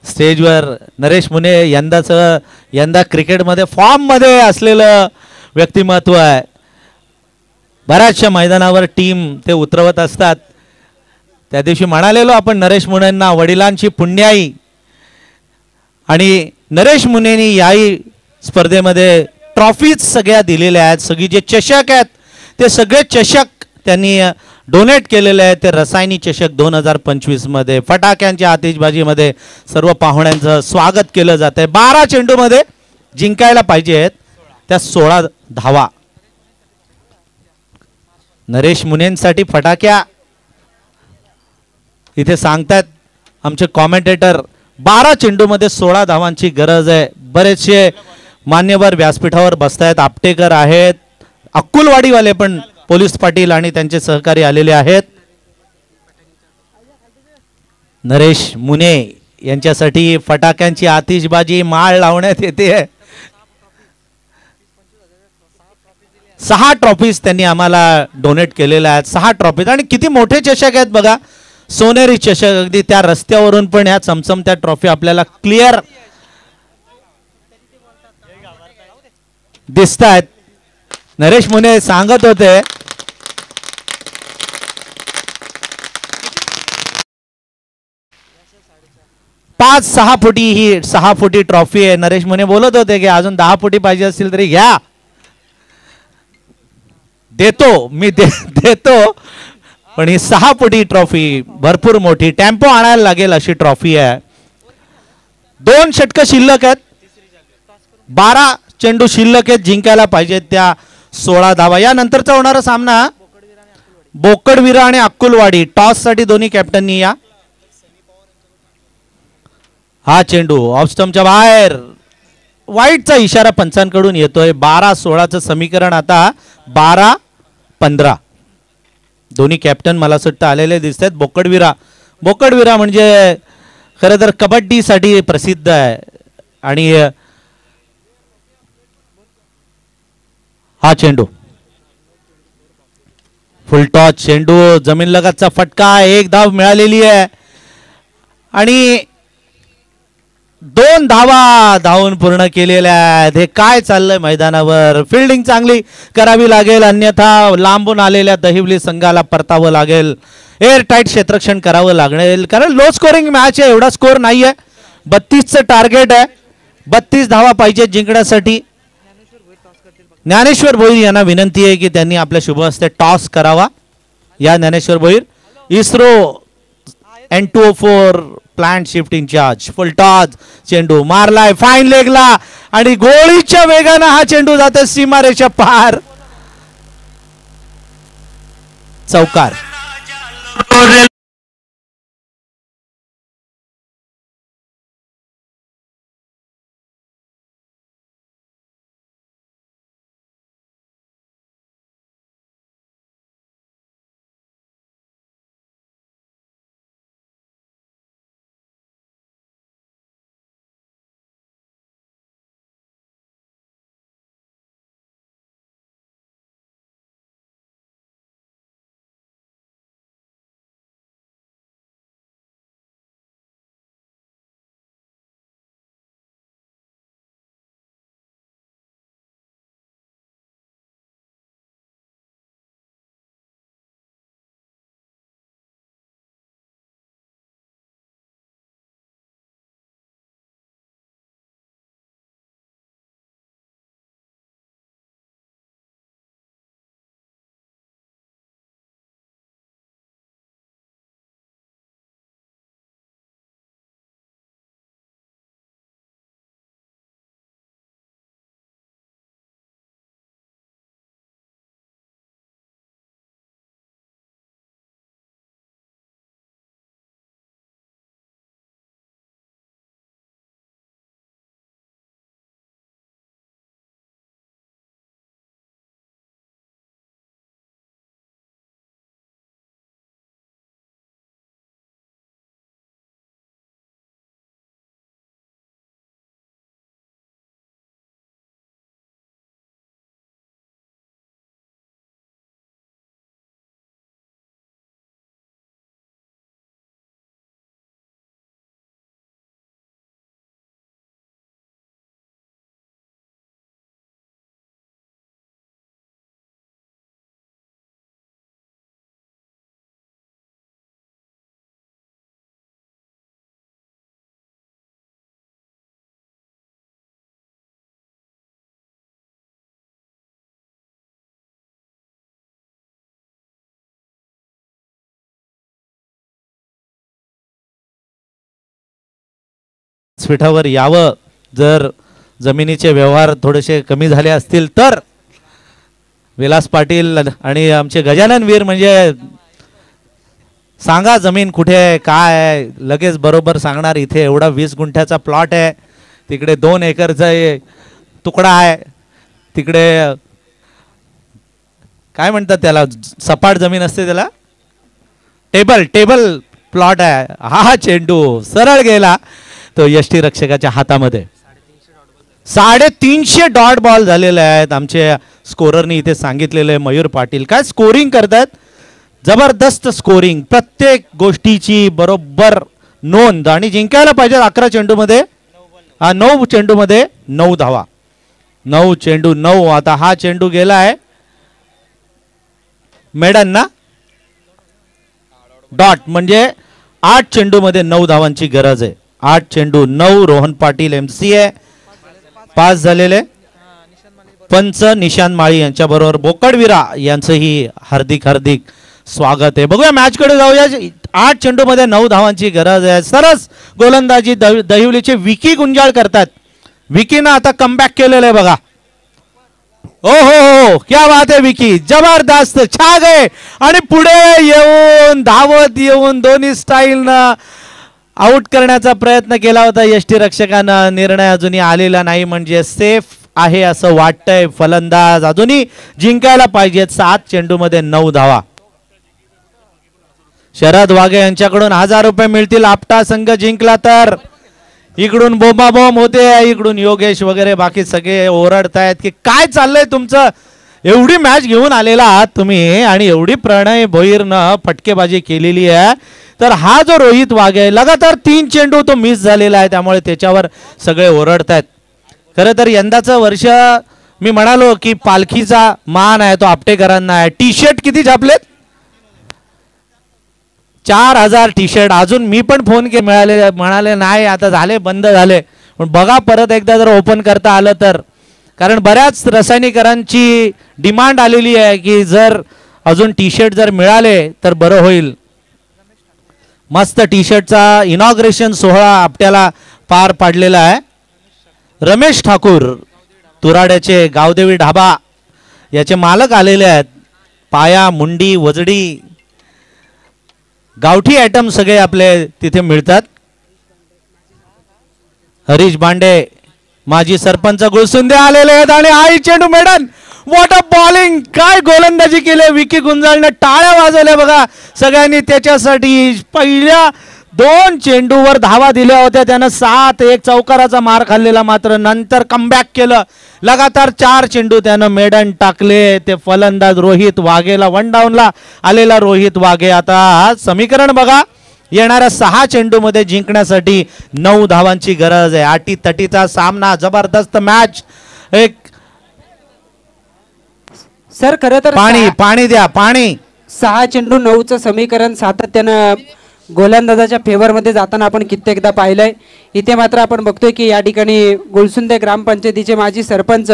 स्टेजवर नरेश मुने यंदा क्रिकेटमध्ये फॉर्म मध्ये असलेलं व्यक्तिमत्व आहे. बऱ्याचशा मैदानावर टीम ते उतरवत असतात. त्या दिवशी म्हणालेलो आपण नरेश मुनेंना वडिलांची पुण्याई, आणि नरेश मुनेंनी याही स्पर्धेमध्ये ट्रॉफीज सगळ्या दिलेल्या आहेत. सगळी जे चषक आहेत ते सगळे चषक त्यांनी डोनेट केलेले आहेत. ते रसायनी चषक 2025 मध्ये फटाक्यांच्या आतिषबाजीमध्ये सर्व पाहुण्यांचं स्वागत केलं जात आहे. 12 चेंडूमध्ये जिंकायला पाहिजेत त्या 16 धावा. नरेश मुनेंसाठी फटाक्या इथे सांगतात आमचे कॉमेंटेटर. 12 चेंडूमध्ये 16 धावांची गरज आहे. बरेचसे मान्यवर व्यासपीठावर बसतायत. आपटेकर आहेत, अक्कुलवाडीवाले पण पोलीस पाटील आणि त्यांचे सहकारी आलेले आहेत. नरेश मुने यांच्यासाठी फटाक्यांची आतिषबाजी माळ लावण्यात येते. 6 ट्रॉफीज त्यांनी आम्हाला डोनेट केलेल्या आहेत. 6 ट्रॉफीज, आणि किती मोठे चषक आहेत बघा. सोनेरी चषक, अगदी त्या रस्त्यावरून पण ह्या चमचमत्या ट्रॉफी आपल्याला क्लिअर दिसत आहेत. नरेश मुने सांगत होते पाच 6 फुटी ही 6 फुटी ट्रॉफी आहे. नरेश मुने बोलत होते की अजून 10 फुटी पाहिजे असतील तरी घ्या, देतो मी देतो, पण ही 6 फुटी ट्रॉफी भरपूर मोठी, टेम्पो आणायला लागेल अशी ट्रॉफी आहे. 2 षटकं शिल्लक आहेत, 12 चेंडू शिल्लक आहेत. जिंकायला पाहिजेत त्या 16 धावा. यानंतरचा होणारा सामना बोकडविरा आणि अक्कुलवाडी. टॉस साठी दोन्ही कॅप्टननी या. हा चेंडू ऑफ स्टंपच्या बाहेर, वाईटचा इशारा पंचांकडून येतोय. 12-16चं समीकरण आता 12-15. दोन्ही कॅप्टन मला असं वाटतं आलेले दिसत आहेत. बोकडविरा म्हणजे खरं तर कबड्डीसाठी प्रसिद्ध आहे. आणि हा चेंडू फुल टॉच चेंडू, जमीन लगतचा फटका, एक धाव मिळालेली आहे आणि 2 धावा धावून पूर्ण केलेल्या आहेत. हे काय चाललंय मैदानावर? फिल्डिंग चांगली करावी लागेल, अन्यथा लांबून आलेल्या दहिवली संघाला परतावं लागेल. एअर टाईट क्षेत्ररक्षण करावं लागेल, कारण लो स्कोरिंग मॅच आहे. एवढा स्कोर नाहीये. 32चं टार्गेट आहे. 32 धावा पाहिजे जिंकण्यासाठी. ज्ञानेश्वर भोईर यांना विनंती आहे की त्यांनी आपल्या शुभ हस्ते टॉस करावा. या Dnyaneshwar Bhoir, ISRO N204 plant shift in charge. फुल टॉस चेंडू मारलाय फाईन लेगला आणि गोळीच्या वेगानं हा चेंडू जाते सीमारेषा पार. चौकार. व्यासपीठावर यावं. जर जमिनीचे व्यवहार थोडेसे कमी झाले असतील तर विलास पाटील आणि आमचे गजानन वीर म्हणजे सांगा जमीन कुठे आहे काय आहे, लगेच बरोबर सांगणार. इथे एवढा 20 गुंठ्याचा प्लॉट आहे, तिकडे 2 एकरचा तुकडा आहे, तिकडे काय म्हणतात त्याला सपाट जमीन असते त्याला टेबल प्लॉट आहे. हा चेंडू सरळ गेला तो यष्टी रक्षकाच्या हातामध्ये. 350 डॉट बॉल झालेले आहेत. आमचे स्कोररनी इथे सांगितलेले मयूर पाटील काय स्कोरिंग करतात, जबरदस्त स्कोरिंग, प्रत्येक गोष्टीची बरोबर नोंद आणि जिंकायला पाहिजे. 11 चेंडूमध्ये 9 चेंडूमध्ये 9 धावा, 9 चेंडू 9. आता हा चेंडू गेला आहे मेडन ना डॉट, म्हणजे 8 चेंडूमध्ये 9 धावांची गरज आहे. 8 चेंडू 9. रोहन पाटील MCA पास झालेले. पंच निशांत माळी यांच्या बरोबर बोकडविरा यांचंही हार्दिक स्वागत आहे. बघूया मॅच कडे जाऊया. 8 चेंडूमध्ये 9 धावांची गरज आहे. सरस गोलंदाजी दहिवलीचे विकी गुंजाळ करतात. विकीनं आता कमबॅक केलेलं आहे बघा. ओ हो क्या बात आहे विकी, जबरदस्त छा गए आणि पुढे येऊन धावत येऊन दोन्ही स्टाईलनं आउट करण्याचा प्रयत्न केला होता यष्टीरक्षकानं, निर्णय अजूनही आलेला नाही, म्हणजे सेफ आहे असं वाटतंय. फलंदाज अजूनही जिंकायला पाहिजेत. 7 चेंडूमध्ये 9 धावा. शरद वाघे यांच्याकडून 1000 रुपये मिळतील आपटा संघ जिंकला तर. इकडून बोंबाबोंब होते, इकडून योगेश वगैरे बाकी सगळे ओरडतायत की काय चाललंय तुमचं, एवढी मॅच घेऊन आलेला आहात तुम्ही आणि एवढी प्रणय भोईरनं फटकेबाजी केलेली आहे. तर हा जो रोहित वाघे आहे लगातार 3 चेंडू तो मिस झालेला आहे, त्यामुळे त्याच्यावर सगळे ओरडतायत. खरं तर यंदाचं वर्ष मी म्हणालो की पालखीचा मान आहे तो आपटेकरांना आहे. टी शर्ट किती छापलेत? 4000 टी शर्ट. अजून मी पण फोन के मिळाले, म्हणाले नाही आता झाले, बंद झाले. पण बघा परत एकदा जर ओपन करता आलं तर, कारण बऱ्याच रसायनिकरांची डिमांड आलेली आहे की जर अजून टी शर्ट जर मिळाले तर बरं होईल. मस्त टी शर्टचा इनॉग्रेशन सोहळा आपल्याला पार पाडलेला आहे. रमेश ठाकूर तुराड्याचे गावदेवी ढाबा याचे मालक आलेले आहेत. पाया, मुंडी, वजडी, गावठी आयटम सगळे आपले तिथे मिळतात. हरीश बांडे माजी सरपंच गुळसुंदे आलेले आहेत आणि आई चेंडू मेडन. व्हॉट अ बॉलिंग, काय गोलंदाजी केली विकी गुंजाळने, टाळ्या वाजवल्या बघा सगळ्यांनी त्याच्यासाठी. पहिल्या 2 चेंडूवर धावा दिल्या होत्या त्यानं, 7-1 चौकाराचा मार खाल्लेला, मात्र नंतर कमबॅक केलं. लगातार 4 चेंडू त्यानं मेडन टाकले. ते फलंदाज रोहित वाघेला, 1 डाऊनला आलेला रोहित वाघे. आता समीकरण बघा, येणाऱ्या 6 चेंडूमध्ये जिंकण्यासाठी 9 धावांची गरज आहे. अटीतटीचा सामना, जबरदस्त मॅच. एक सर खरं तर पाणी द्या, पाणी. 6 चेंडू 9चं समीकरण सातत्यानं गोलंदाजाच्या फेवरमध्ये जाताना आपण कित्येकदा पाहिलंय. इथे मात्र आपण बघतोय की या ठिकाणी गुळसुंदे ग्रामपंचायतीचे माजी सरपंच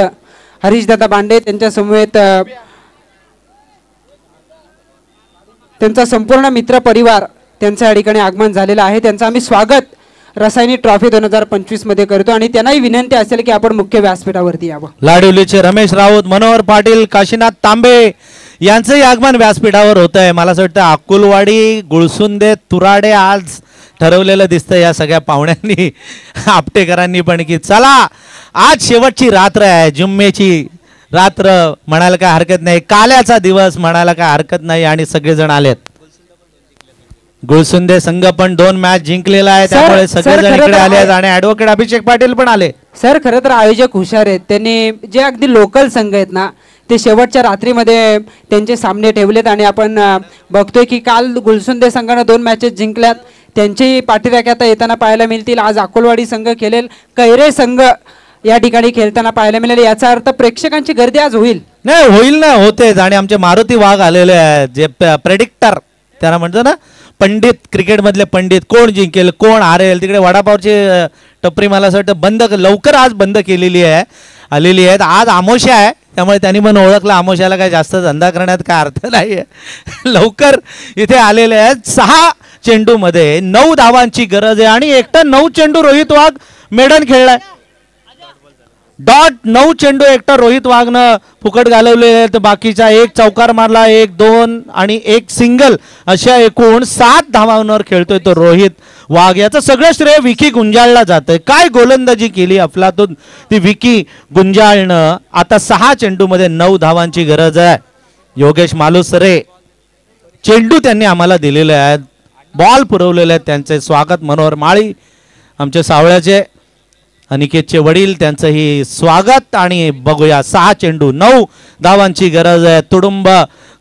हरीशदादा बांडे त्यांच्या समवेत त्यांचा संपूर्ण मित्र परिवार त्यांच्या या ठिकाणी आगमन झालेलं आहे. त्यांचं आम्ही स्वागत रसायनी ट्रॉफी 2025 मध्ये करतो आणि त्यांनाही विनंती असेल की आपण मुख्य व्यासपीठावरती यावं. लाडवलीचे रमेश राऊत, मनोहर पाटील, काशीनाथ तांबे यांचंही आगमन व्यासपीठावर होत आहे. मला असं वाटतं अक्कुलवाडी, गुळसुंदे, तुराडे आज ठरवलेलं दिसतं या सगळ्या पाहुण्यांनी, आपटेकरांनी पण की चला आज शेवटची रात्र आहे, जुम्मेची रात्र म्हणायला काय हरकत नाही, काल्याचा दिवस म्हणायला काय हरकत नाही आणि सगळेजण आलेत. गुळसुंदे संघ पण 2 मॅच जिंकलेला आहे, त्यामुळे सगळेजण इकडे आले आहेत आणि ऍडव्होकेट अभिषेक पाटील पण आले. सर खरं तर आयोजक हुशार आहेत, त्यांनी जे अगदी लोकल संघ आहेत ना ते शेवटच्या रात्रीमध्ये त्यांचे सामने ठेवलेत आणि आपण बघतोय की काल गुळसुंदे संघानं 2 मॅचेस जिंकल्यात, त्यांची पाठीराखे आता येताना पाहायला मिळतील. आज अकोलवाडी संघ खेळेल, कैरे संघ या ठिकाणी खेळताना पाहायला मिळेल. याचा अर्थ प्रेक्षकांची गर्दी आज होईल. नाही होईल ना, होतेच. आणि आमचे मारुती वाघ आलेले आहेत जे प्रेडिक्टर त्यांना म्हणतो ना, पंडित, क्रिकेट मधले पंडित, कोण जिंकेल कोण हारेल. तिकडे वडापावची टपरी मला असं वाटतं बंद लवकर आज बंद केलेली आहे, आलेली आहेत. आज आमोशा आहे त्यामुळे त्यांनी पण ओळखलं आमोशाला काय जास्त धंदा करण्यात काय अर्थ नाही आहे. लवकर इथे आलेले आहेत. 6 चेंडूमध्ये 9 धावांची गरज आहे आणि एकटा 9 चेंडू रोहित वाघ मेडन खेळलाय. डॉट 9 चेंडू एकटा रोहित वाघनं फुकट घालवले आहेत. बाकीचा 1 चौकार मारला, 1, 2 आणि 1 सिंगल, अशा एकूण 7 धावांवर खेळतोय तो रोहित वाघ. याचं सगळं श्रेय विकी गुंजाळला जातंय. काय गोलंदाजी केली अफलातून ती विकी गुंजाळनं. आता 6 चेंडूमध्ये 9 धावांची गरज आहे. योगेश मालुसरे चेंडू त्यांनी आम्हाला दिलेले आहेत, बॉल पुरवलेले आहेत. त्यांचे स्वागत मनोहर माळी आमचे सावळ्याचे, अनिकेतचे वडील, त्यांचंही स्वागत. आणि बघूया 6 चेंडू 9 धावांची गरज आहे. तुडुंब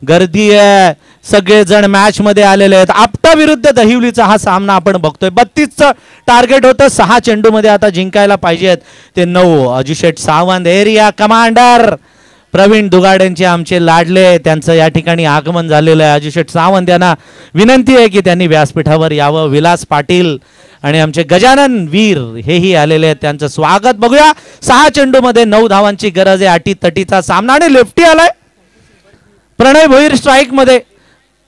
गर्दी आहे, सगळेजण मॅच मध्ये आलेले आहेत. आपटा विरुद्ध दहिवलीचा हा सामना आपण बघतोय. 32चं टार्गेट होतं, 6 चेंडूमध्ये आता जिंकायला पाहिजेत ते 9. अजिशेठ सावंत एरिया कमांडर प्रवीण दुगाड्यांचे आमचे लाडले, त्यांचं या ठिकाणी आगमन झालेलं आहे. अजिशेठ सावंत यांना विनंती आहे की त्यांनी व्यासपीठावर यावं. विलास पाटील आणि आमचे गजानन वीर हेही आलेले आहेत, त्यांचं स्वागत. बघूया 6 चेंडूमध्ये 9 धावांची गरज आहे. अटीतटीचा सामना आणि लेफ्टी आलाय प्रणय भोईर स्ट्राईक मध्ये.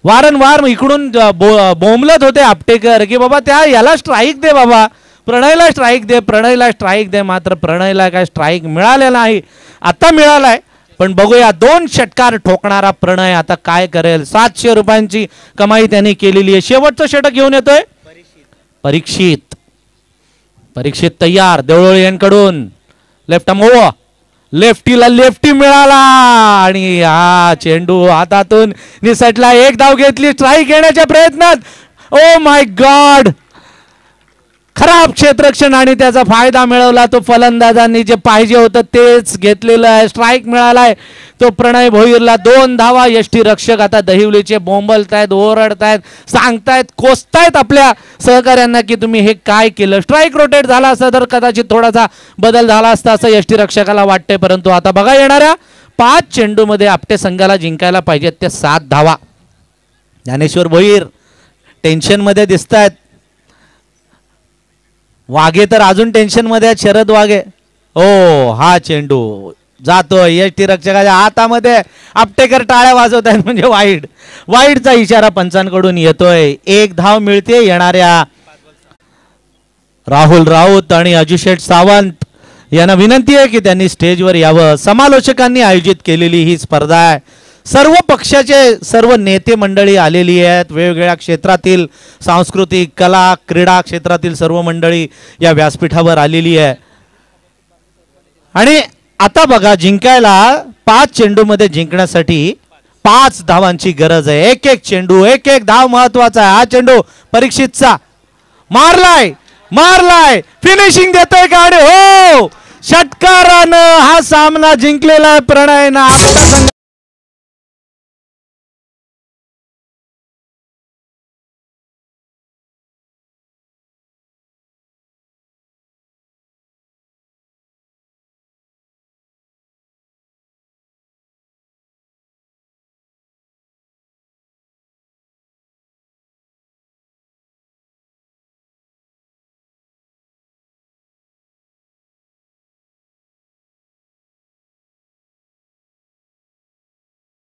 वारंवार इकडून बोंबलत होते आपटेकर की बाबा त्या याला स्ट्राईक दे, बाबा प्रणयला स्ट्राईक दे, प्रणयला स्ट्राईक दे. मात्र प्रणयला काय स्ट्राईक मिळालेला नाही, आता मिळालाय. पण बघूया 2 षटकार ठोकणारा प्रणय आता काय करेल. 700 रुपयांची कमाई त्यांनी केलेली आहे. शेवटचं षटक घेऊन येतोय परीक्षित तयार देवळोळी यांकडून लेफ्ट मूव लेफ्टीला लेफ्टी मिळाला आणि हा चेंडू हातातून निसटला. एक धाव घेतली स्ट्राईक घेण्याच्या प्रयत्नात ओ माय गॉड खराब क्षेत्ररक्षण आणि त्याचा फायदा मिळवला. तो फलंदाजांनी जे पाहिजे होतं तेच घेतलेलं आहे. स्ट्राईक मिळालाय तो प्रणय भोईरला. 2 धावा. यष्टी रक्षक आता दहिवलीचे बोंबलतायत ओरडतायत सांगतायत कोसतायत आपल्या सहकाऱ्यांना की तुम्ही हे काय केलं. स्ट्राईक रोटेट झाला असता तर कदाचित थोडासा बदल झाला असता असं यष्टी रक्षकाला वाटते. परंतु आता बघा येणाऱ्या 5 चेंडूमध्ये आपटे संघाला जिंकायला पाहिजेत त्या 7 धावा. ज्ञानेश्वर भोईर टेन्शन मध्ये दिसतायत. वाघे तर अजून टेन्शन मध्ये आहेत. शरद वाघे हो हा चेंडू जातोय यष्टी रक्षकाच्या हातामध्ये. आपटेकर टाळ्या वाजवत आहेत म्हणजे वाईडचा इशारा पंचांकडून येतोय. 1 धाव मिळते. येणाऱ्या राहुल राऊत आणि अजिशेठ सावंत यांना विनंती आहे की त्यांनी स्टेजवर यावं. समालोचकांनी आयोजित केलेली ही स्पर्धा आहे. सर्व पक्षाचे सर्व नेते मंडळी आलेली आहेत. वेगवेगळ्या क्षेत्रातील सांस्कृतिक कला क्रीडा क्षेत्रातील सर्व मंडळी या व्यासपीठावर आलेली आहे. आणि आता बघा जिंकायला 5 चेंडूमध्ये जिंकण्यासाठी 5 धावांची गरज आहे. एक चेंडू एक धाव महत्वाचा आहे. हा चेंडू परीक्षितचा मारलाय फिनिशिंग देतोय गाडी हो षटकारानं हा सामना जिंकलेला आहे प्रणयनं. आपल्या